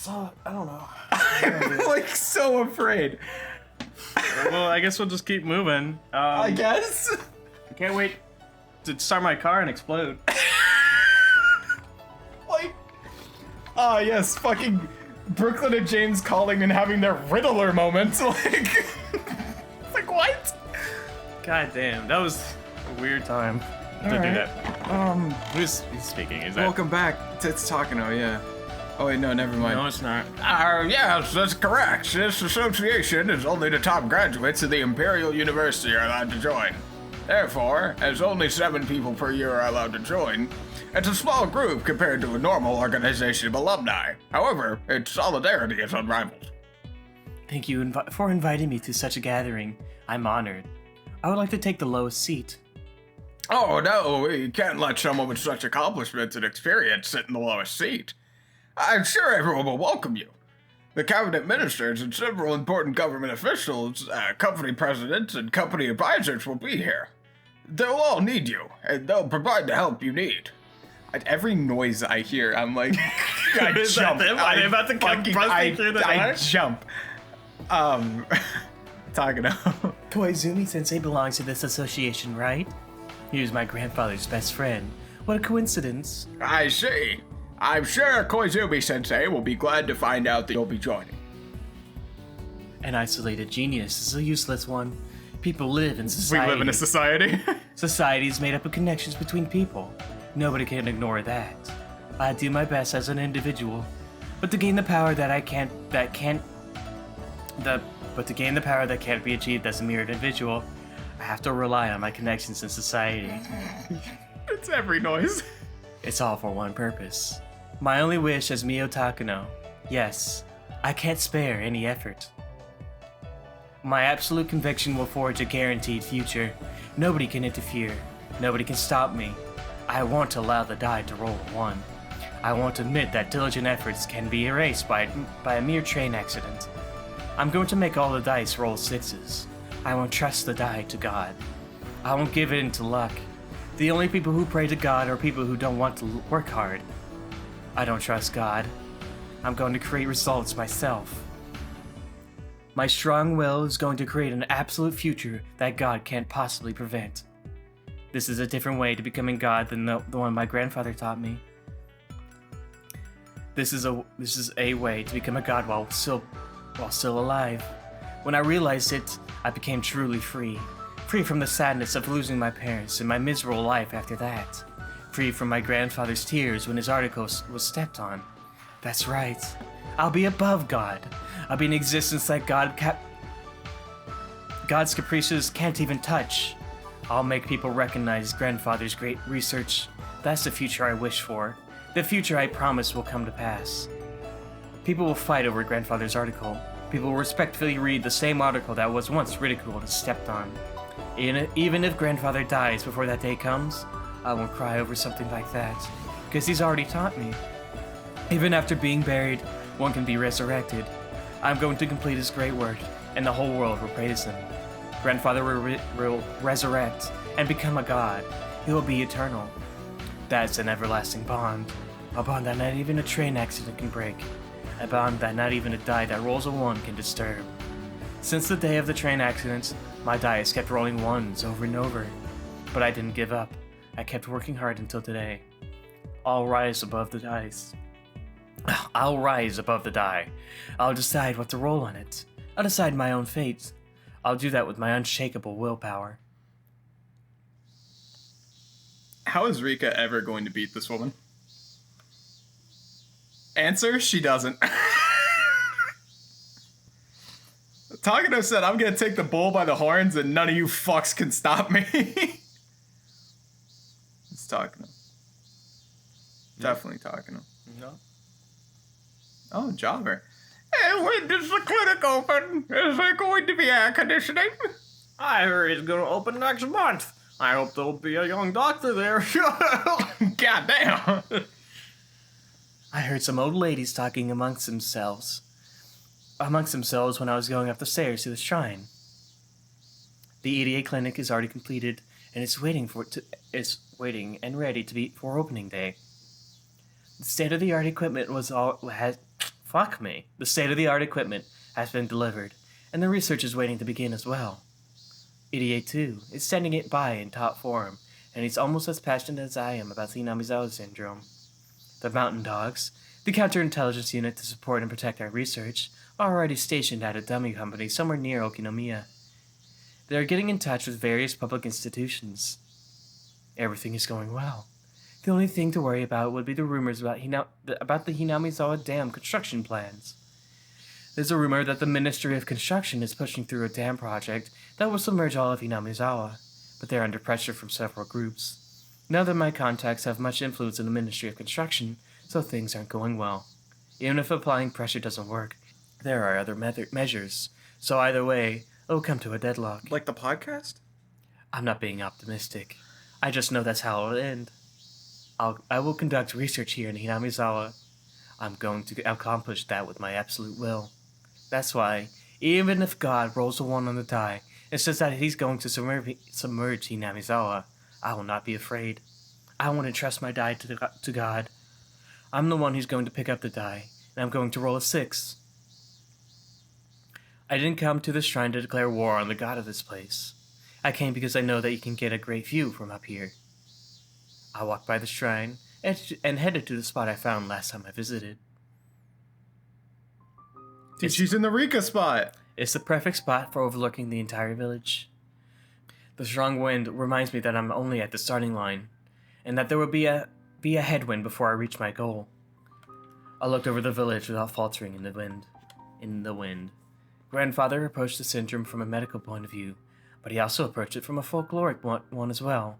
don't know. I'm like so afraid. Well, I guess we'll just keep moving. I guess. I can't wait to start my car and explode. Like, yes, fucking Brooklyn and James calling and having their Riddler moment. Like, it's like what? God damn, that was a weird time to do Alright. that. Who's speaking? Is that? Welcome back. It's Takano, yeah. Oh wait, no, never mind. No, it's not. Yes, that's correct. This association is only the top graduates of the Imperial University are allowed to join. Therefore, as only 7 people per year are allowed to join, it's a small group compared to a normal organization of alumni. However, its solidarity is unrivaled. Thank you for inviting me to such a gathering. I'm honored. I would like to take the lowest seat. Oh no, we can't let someone with such accomplishments and experience sit in the lowest seat. I'm sure everyone will welcome you. The cabinet ministers and several important government officials, company presidents, and company advisors will be here. They'll all need you, and they'll provide the help you need. At every noise I hear, I'm like, I Is that jump. them? Are they about to come busting through the I door? jump. Takano. Koizumi Sensei belongs to this association, right? He was my grandfather's best friend. What a coincidence. I see. I'm sure Koizumi-sensei will be glad to find out that you'll be joining. An isolated genius is a useless one. People live in society. We live in a society. Society is made up of connections between people. Nobody can ignore that. I do my best as an individual, but to gain the power that can't be achieved as a mere individual, I have to rely on my connections in society. It's every noise. It's all for one purpose. My only wish as Mio Takano. Yes, I can't spare any effort. My absolute conviction will forge a guaranteed future. Nobody can interfere. Nobody can stop me. I won't allow the die to roll a 1. I won't admit that diligent efforts can be erased by a mere train accident. I'm going to make all the dice roll 6s. I won't trust the die to God. I won't give in to luck. The only people who pray to God are people who don't want to work hard. I don't trust God. I'm going to create results myself. My strong will is going to create an absolute future that God can't possibly prevent. This is a different way to becoming God than the one my grandfather taught me. This is a way to become a God while still alive. When I realized it, I became truly free. Free from the sadness of losing my parents and my miserable life after that. Free from my grandfather's tears when his article was stepped on. That's right. I'll be above God. I'll be in existence that God's caprices can't even touch. I'll make people recognize grandfather's great research. That's the future I wish for. The future I promise will come to pass. People will fight over grandfather's article. People will respectfully read the same article that was once ridiculed and stepped on. Even if grandfather dies before that day comes, I won't cry over something like that, because he's already taught me. Even after being buried, one can be resurrected. I'm going to complete his great work, and the whole world will praise him. Grandfather will resurrect and become a god. He will be eternal. That's an everlasting bond. A bond that not even a train accident can break. A bond that not even a die that rolls a 1 can disturb. Since the day of the train accident, my dice kept rolling 1s over and over. But I didn't give up. I kept working hard until today. I'll rise above the dice. I'll rise above the die. I'll decide what to roll on it. I'll decide my own fate. I'll do that with my unshakable willpower. How is Rika ever going to beat this woman? Answer, she doesn't. Takano said, I'm gonna take the bull by the horns and none of you fucks can stop me. It's Takano. Definitely Takano. No. Oh, Jobber. And when does the clinic open? Is there going to be air conditioning? I heard it's gonna open next month. I hope there'll be a young doctor there. Goddamn. I heard some old ladies talking amongst themselves when I was going up the stairs to the shrine. The EDA clinic is already completed, and it's waiting and ready to be for opening day. The state-of-the-art equipment The state-of-the-art equipment has been delivered, and the research is waiting to begin as well. EDA 2 is standing it by in top form, and he's almost as passionate as I am about the Hinamizawa syndrome. The Mountain Dogs, the counterintelligence unit to support and protect our research, are already stationed at a dummy company somewhere near Okinomiya. They are getting in touch with various public institutions. Everything is going well. The only thing to worry about would be the rumors about the Hinamizawa Dam construction plans. There's a rumor that the Ministry of Construction is pushing through a dam project that will submerge all of Hinamizawa, but they're under pressure from several groups. None of my contacts have much influence in the Ministry of Construction, so things aren't going well. Even if applying pressure doesn't work, there are other measures, so either way, it'll come to a deadlock. Like the podcast? I'm not being optimistic. I just know that's how it'll end. I will conduct research here in Hinamizawa. I'm going to accomplish that with my absolute will. That's why, even if God rolls a 1 on the die and says that he's going to submerge Hinamizawa, I will not be afraid. I want to trust my die to God. I'm the one who's going to pick up the die, and I'm going to roll a 6. I didn't come to the shrine to declare war on the god of this place. I came because I know that you can get a great view from up here. I walked by the shrine and headed to the spot I found last time I visited. Dude, she's in the Rika spot. It's the perfect spot for overlooking the entire village. The strong wind reminds me that I'm only at the starting line, and that there will be a headwind before I reach my goal. I looked over the village without faltering in the wind. Grandfather approached the syndrome from a medical point of view, but he also approached it from a folkloric one as well.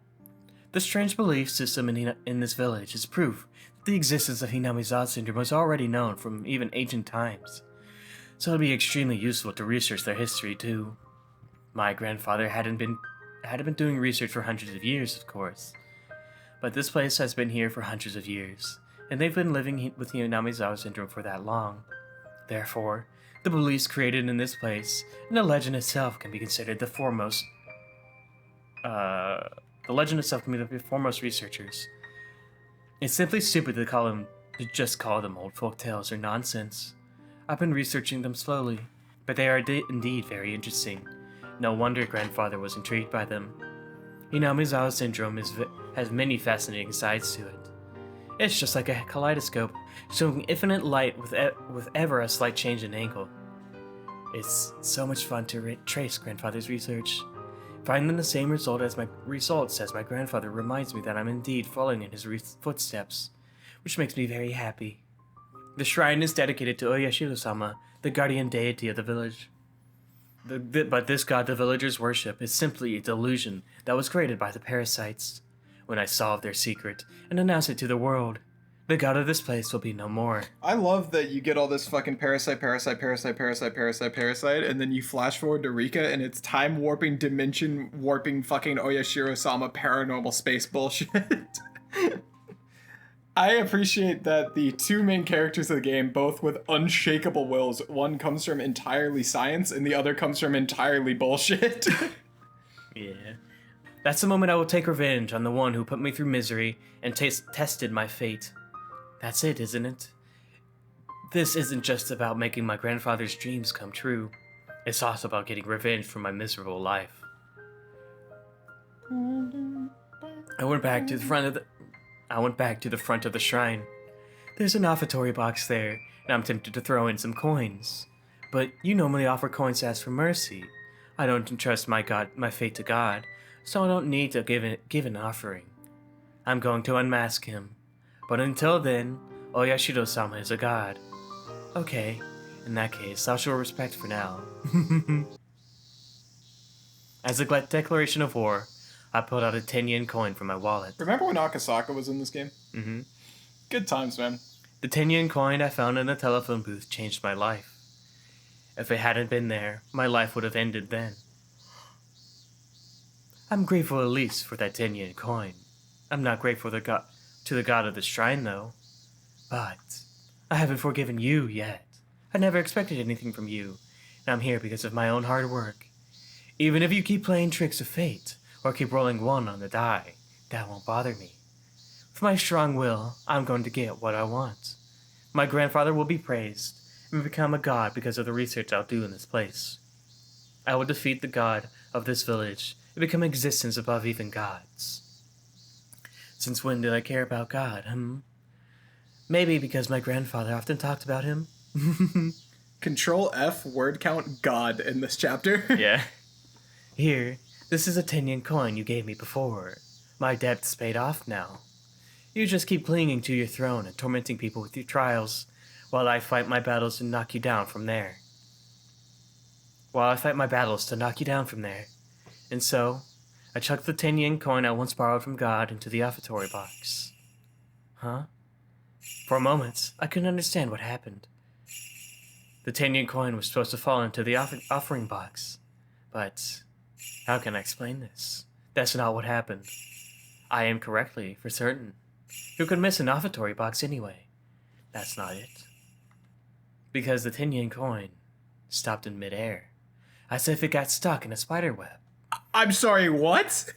The strange belief system in this village is proof that the existence of Hinamizawa syndrome was already known from even ancient times, so it would be extremely useful to research their history too. My grandfather hadn't been doing research for hundreds of years, of course, but this place has been here for hundreds of years, and they've been living with Hinamizawa syndrome for that long. Therefore, the beliefs created in this place and the legend itself can be considered the foremost. The legend itself can be the foremost researchers. It's simply stupid to just call them old folk tales or nonsense. I've been researching them slowly, but they are indeed very interesting. No wonder grandfather was intrigued by them. Hinamizawa syndrome has many fascinating sides to it. It's just like a kaleidoscope, showing infinite light with ever a slight change in angle. It's so much fun to trace grandfather's research. Finding the same result as my grandfather reminds me that I'm indeed following in his footsteps, which makes me very happy. The shrine is dedicated to Oyashiro-sama, the guardian deity of the village. But this god the villagers worship is simply a delusion that was created by the parasites. When I solve their secret and announce it to the world, the god of this place will be no more. I love that you get all this fucking parasite, and then you flash forward to Rika, and it's time warping, dimension warping, fucking Oyashiro-sama paranormal space bullshit. I appreciate that the two main characters of the game, both with unshakable wills, one comes from entirely science, and the other comes from entirely bullshit. Yeah. That's the moment I will take revenge on the one who put me through misery and tested my fate. That's it, isn't it? This isn't just about making my grandfather's dreams come true. It's also about getting revenge for my miserable life. I went back to the front of the shrine. There's an offertory box there, and I'm tempted to throw in some coins. But you normally offer coins to ask for mercy. I don't entrust my fate to God, so I don't need to give an offering. I'm going to unmask him. But until then, Oyashiro-sama is a god. Okay, in that case, I'll show respect for now. As a declaration of war, I pulled out a 10-yen coin from my wallet. Remember when Akasaka was in this game? Mm-hmm. Good times, man. The 10-yen coin I found in the telephone booth changed my life. If it hadn't been there, my life would have ended then. I'm grateful at least for that 10-yen coin. I'm not grateful to the god of the shrine, though. But I haven't forgiven you yet. I never expected anything from you, and I'm here because of my own hard work. Even if you keep playing tricks of fate, or keep rolling one on the die, that won't bother me. With my strong will, I'm going to get what I want. My grandfather will be praised, and become a god because of the research I'll do in this place. I will defeat the god of this village, and become existence above even gods. Since when did I care about God, Maybe because my grandfather often talked about him. Control F word count God in this chapter. Yeah. Here, this is a 10-yen coin you gave me before. My debt's paid off now. You just keep clinging to your throne and tormenting people with your trials, while I fight my battles to knock you down from there. And so, I chucked the 10-yen coin I once borrowed from God into the offertory box. Huh? For a moment, I couldn't understand what happened. The 10-yen coin was supposed to fall into the offering box. But how can I explain this? That's not what happened. I am correctly, for certain. Who could miss an offertory box anyway? That's not it. Because the 10-yen coin stopped in midair, as if it got stuck in a spider web. I'm sorry, what?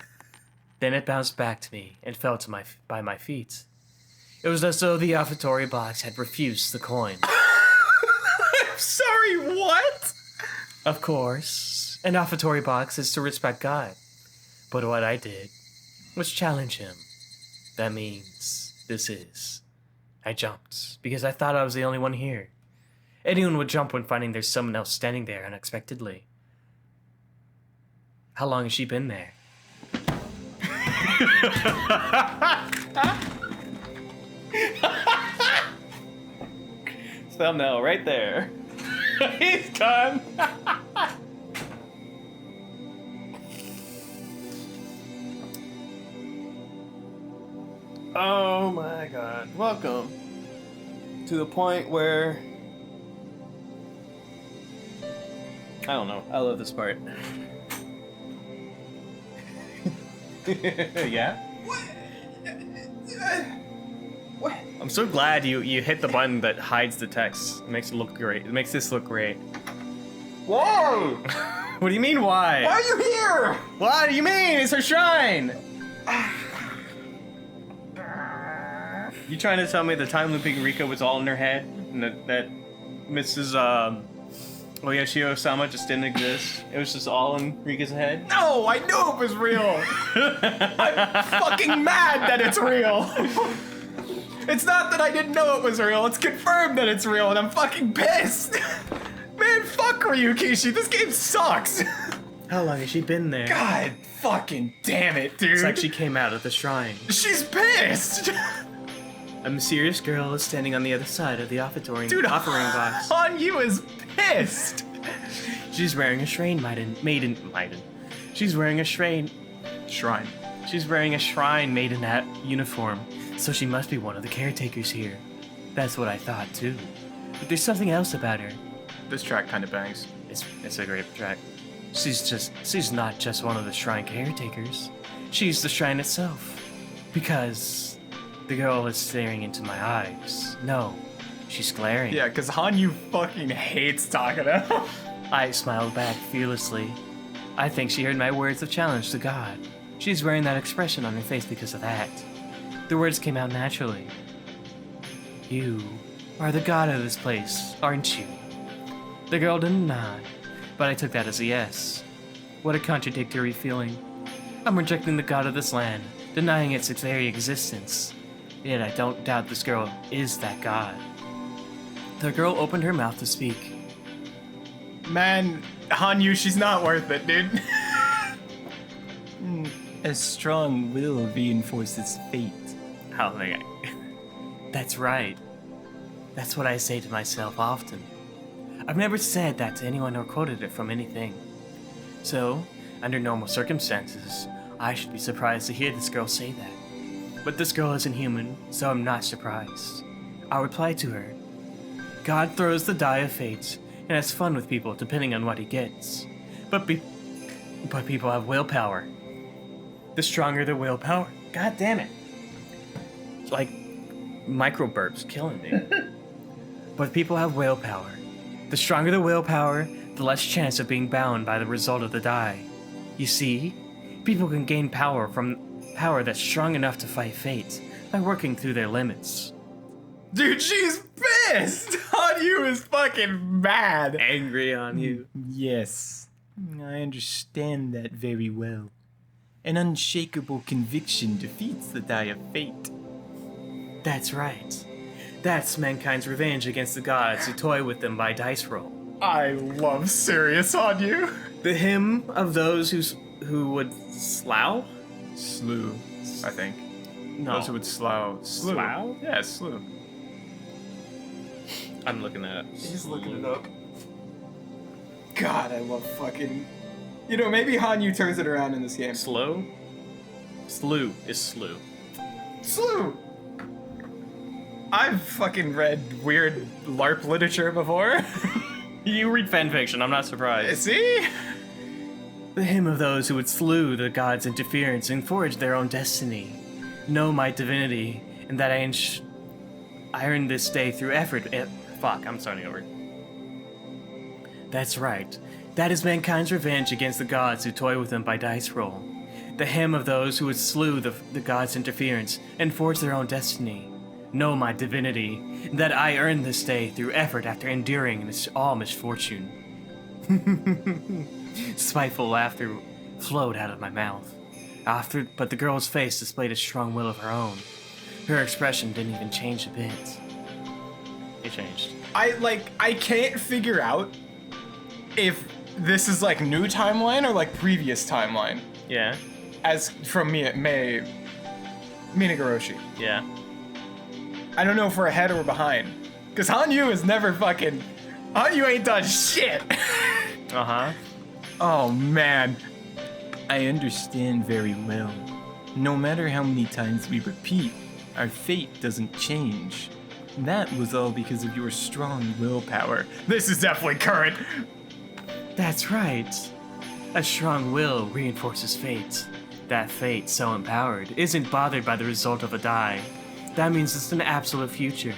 Then it bounced back to me and fell by my feet. It was as though the offertory box had refused the coin. I'm sorry, what? Of course, an offertory box is to respect God. But what I did was challenge him. That means I jumped because I thought I was the only one here. Anyone would jump when finding there's someone else standing there unexpectedly. How long has she been there? Thumbnail right there. He's gone. Oh my god. Welcome to the point where... I don't know. I love this part. Yeah? What? I'm so glad you hit the button that hides the text. It makes it look great. It makes this look great. Whoa! What do you mean, why? Why are you here? What do you mean? It's her shrine! You trying to tell me the time looping Rika was all in her head? And that Mrs. Oyashio-sama just didn't exist? It was just all in Rika's head? No, I knew it was real. I'm fucking mad that it's real. It's not that I didn't know it was real, it's confirmed that it's real, and I'm fucking pissed. Man, fuck Ryukishi, this game sucks. How long has she been there? God fucking damn it, dude. It's like she came out of the shrine. She's pissed. A mysterious girl is standing on the other side of the offering box. Hanyu is pissed. She's wearing a maiden. She's wearing a Shrine. She's wearing a shrine made in that uniform, so she must be one of the caretakers here. That's what I thought too. But there's something else about her. This track kind of bangs. It's a great track. She's not just one of the shrine caretakers. She's the shrine itself. Because the girl is staring into my eyes. No, she's glaring. Yeah, because Hanyu fucking hates Takada. I smiled back fearlessly. I think she heard my words of challenge to God. She's wearing that expression on her face because of that. The words came out naturally. You are the god of this place, aren't you? The girl didn't nod, but I took that as a yes. What a contradictory feeling. I'm rejecting the god of this land, denying its very existence. Yet I don't doubt this girl is that god. The girl opened her mouth to speak. Man, Hanyu, she's not worth it, dude. A strong will reinforces fate. How they... That's right. That's what I say to myself often. I've never said that to anyone or quoted it from anything. So, under normal circumstances, I should be surprised to hear this girl say that. But this girl isn't human, so I'm not surprised. I'll reply to her. God throws the die of fate and has fun with people depending on what he gets. But people have willpower. The stronger the willpower... God damn it. It's like micro burps killing me. But people have willpower. The stronger the willpower, the less chance of being bound by the result of the die. You see, people can gain power from power that's strong enough to fight fate by working through their limits. Dude, she's pissed! Hanyu is fucking mad. Angry on you. Yes, I understand that very well. An unshakable conviction defeats the die of fate. That's right. That's mankind's revenge against the gods who toy with them by dice roll. I love serious Hanyu. The hymn of those who would slough? Slew, I think. No. Those who would slough. Slew. Slough? Yeah, slew. I'm looking at it. He's looking it up. God, I love fucking... You know, maybe Hanyu turns it around in this game. Slow? Slew is slew. Slew! I've fucking read weird LARP literature before. You read fanfiction, I'm not surprised. See? The hymn of those who would slew the gods' interference and forge their own destiny. Know my divinity, and that I earned this day through effort. Fuck, I'm starting over. That's right. That is mankind's revenge against the gods who toy with them by dice roll. The hymn of those who would slew the gods' interference and forge their own destiny. Know my divinity, and that I earned this day through effort after enduring all misfortune. Spiteful laughter flowed out of my mouth. But the girl's face displayed a strong will of her own. Her expression didn't even change a bit. It changed. I can't figure out if this is like new timeline or like previous timeline. Yeah. As from Higurashi. Yeah. I don't know if we're ahead or behind. Cause Hanyu is never fucking. Hanyu ain't done shit. Uh-huh. Oh man. I understand very well. No matter how many times we repeat, our fate doesn't change. That was all because of your strong willpower. This is definitely current. That's right. A strong will reinforces fate. That fate, so empowered, isn't bothered by the result of a die. That means it's an absolute future.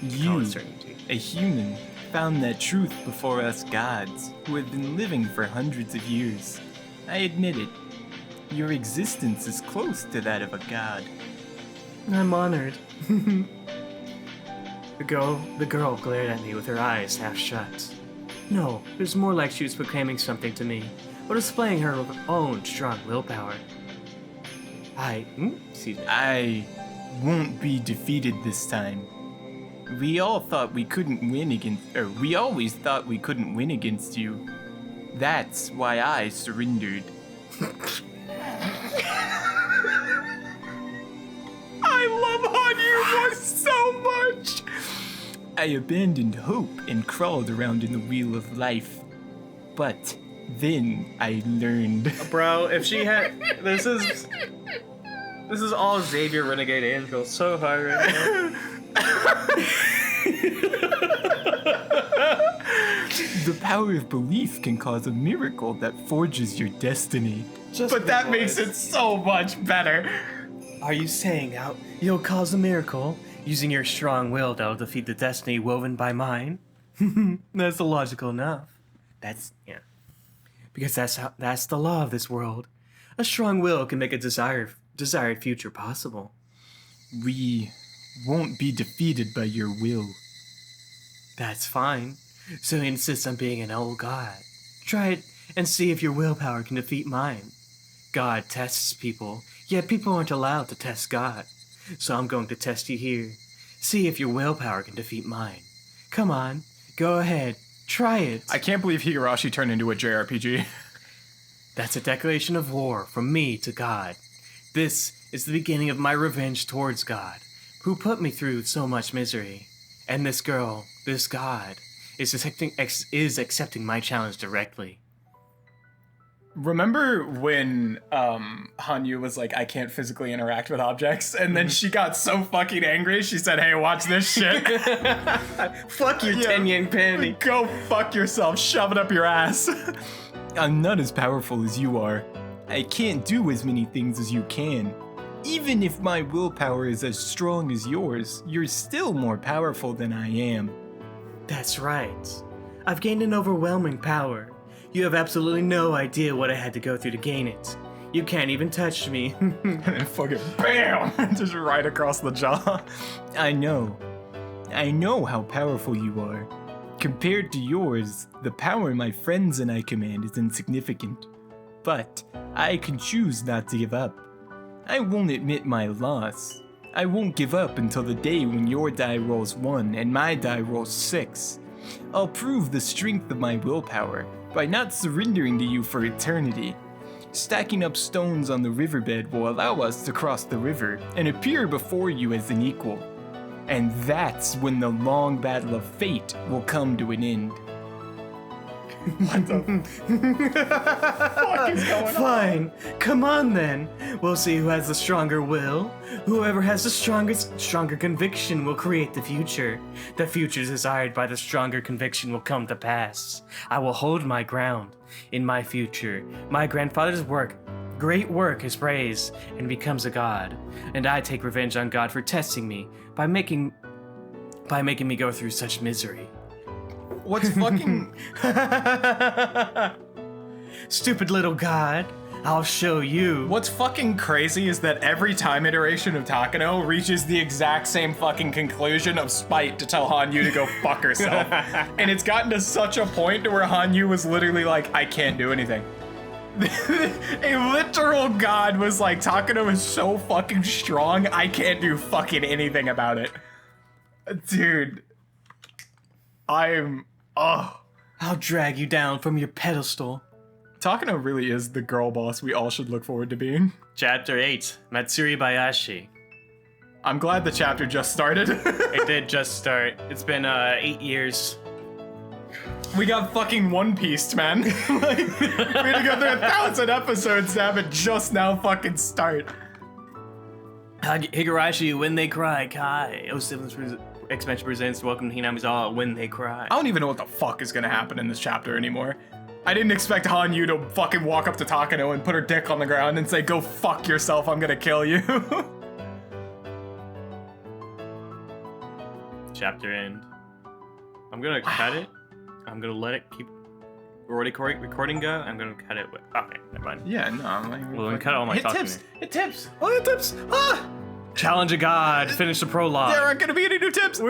You, Certainty. a human, found that truth before us gods, who had been living for hundreds of years. I admit it. Your existence is close to that of a god. I'm honored. The girl glared at me with her eyes half shut. No, it was more like she was proclaiming something to me, or displaying her own strong willpower. Excuse me. I won't be defeated this time. We always thought we couldn't win against you. That's why I surrendered. I love Hanyu so much. I abandoned hope and crawled around in the wheel of life. But then I learned. Bro, if she had... This is all Xavier Renegade Angel so hard right now. The power of belief can cause a miracle that forges your destiny. But that makes it so much better. Are you saying how you'll cause a miracle using your strong will that'll defeat the destiny woven by mine? That's illogical enough. Because that's the law of this world. A strong will can make a desired future possible. We won't be defeated by your will. That's fine. So you insist on being an old god. Try it and see if your willpower can defeat mine. God tests people, yet people aren't allowed to test God. So I'm going to test you here. See if your willpower can defeat mine. Come on, go ahead, try it. I can't believe Higurashi turned into a JRPG. That's a declaration of war from me to God. This is the beginning of my revenge towards God, who put me through so much misery. And this girl, this God, is accepting my challenge directly. Remember when Hanyu was like, I can't physically interact with objects, and then she got so fucking angry, she said, hey, watch this shit. Fuck you, 10-yen panty. Go fuck yourself, shove it up your ass. I'm not as powerful as you are. I can't do as many things as you can. Even if my willpower is as strong as yours, you're still more powerful than I am. That's right. I've gained an overwhelming power. You have absolutely no idea what I had to go through to gain it. You can't even touch me. And fucking BAM! Just right across the jaw. I know. I know how powerful you are. Compared to yours, the power my friends and I command is insignificant. But I can choose not to give up. I won't admit my loss. I won't give up until the day when your die rolls 1 and my die rolls 6. I'll prove the strength of my willpower by not surrendering to you for eternity. Stacking up stones on the riverbed will allow us to cross the river and appear before you as an equal. And that's when the long battle of fate will come to an end. What the fuck is going on? Fine. Come on then. We'll see who has the stronger will. Whoever has the stronger conviction will create the future. The future desired by the stronger conviction will come to pass. I will hold my ground. In my future, my grandfather's great work is praised and becomes a god. And I take revenge on God for testing me by making me go through such misery. What's fucking... Stupid little god. I'll show you. What's fucking crazy is that every time iteration of Takano reaches the exact same fucking conclusion of spite to tell Hanyu to go fuck herself. And it's gotten to such a point to where Hanyu was literally like, I can't do anything. A literal god was like, Takano is so fucking strong, I can't do fucking anything about it. Dude. I'll drag you down from your pedestal. Takano really is the girl boss we all should look forward to being. Chapter 8, Matsuribayashi. I'm glad the chapter just started. It did just start. It's been 8 years. We got fucking One Piece, man. Like, we had to go through 1,000 episodes to have it just now fucking start. Higurashi, When They Cry, Kai. Expansion presents Welcome to Hinamizawa, When They Cry. I don't even know what the fuck is gonna happen in this chapter anymore. I didn't expect Hanyu to fucking walk up to Takano and put her dick on the ground and say, go fuck yourself, I'm gonna kill you. Chapter end. I'm gonna cut it. I'm gonna let it keep recording go. I'm gonna cut it with. Okay, never mind. Yeah, no, I'm like. Well, then cut all my Hit talking. tips! Hit tips! Oh, hit tips! Ah! Challenge a god. Finish the prologue. There aren't gonna be any new tips! Ah!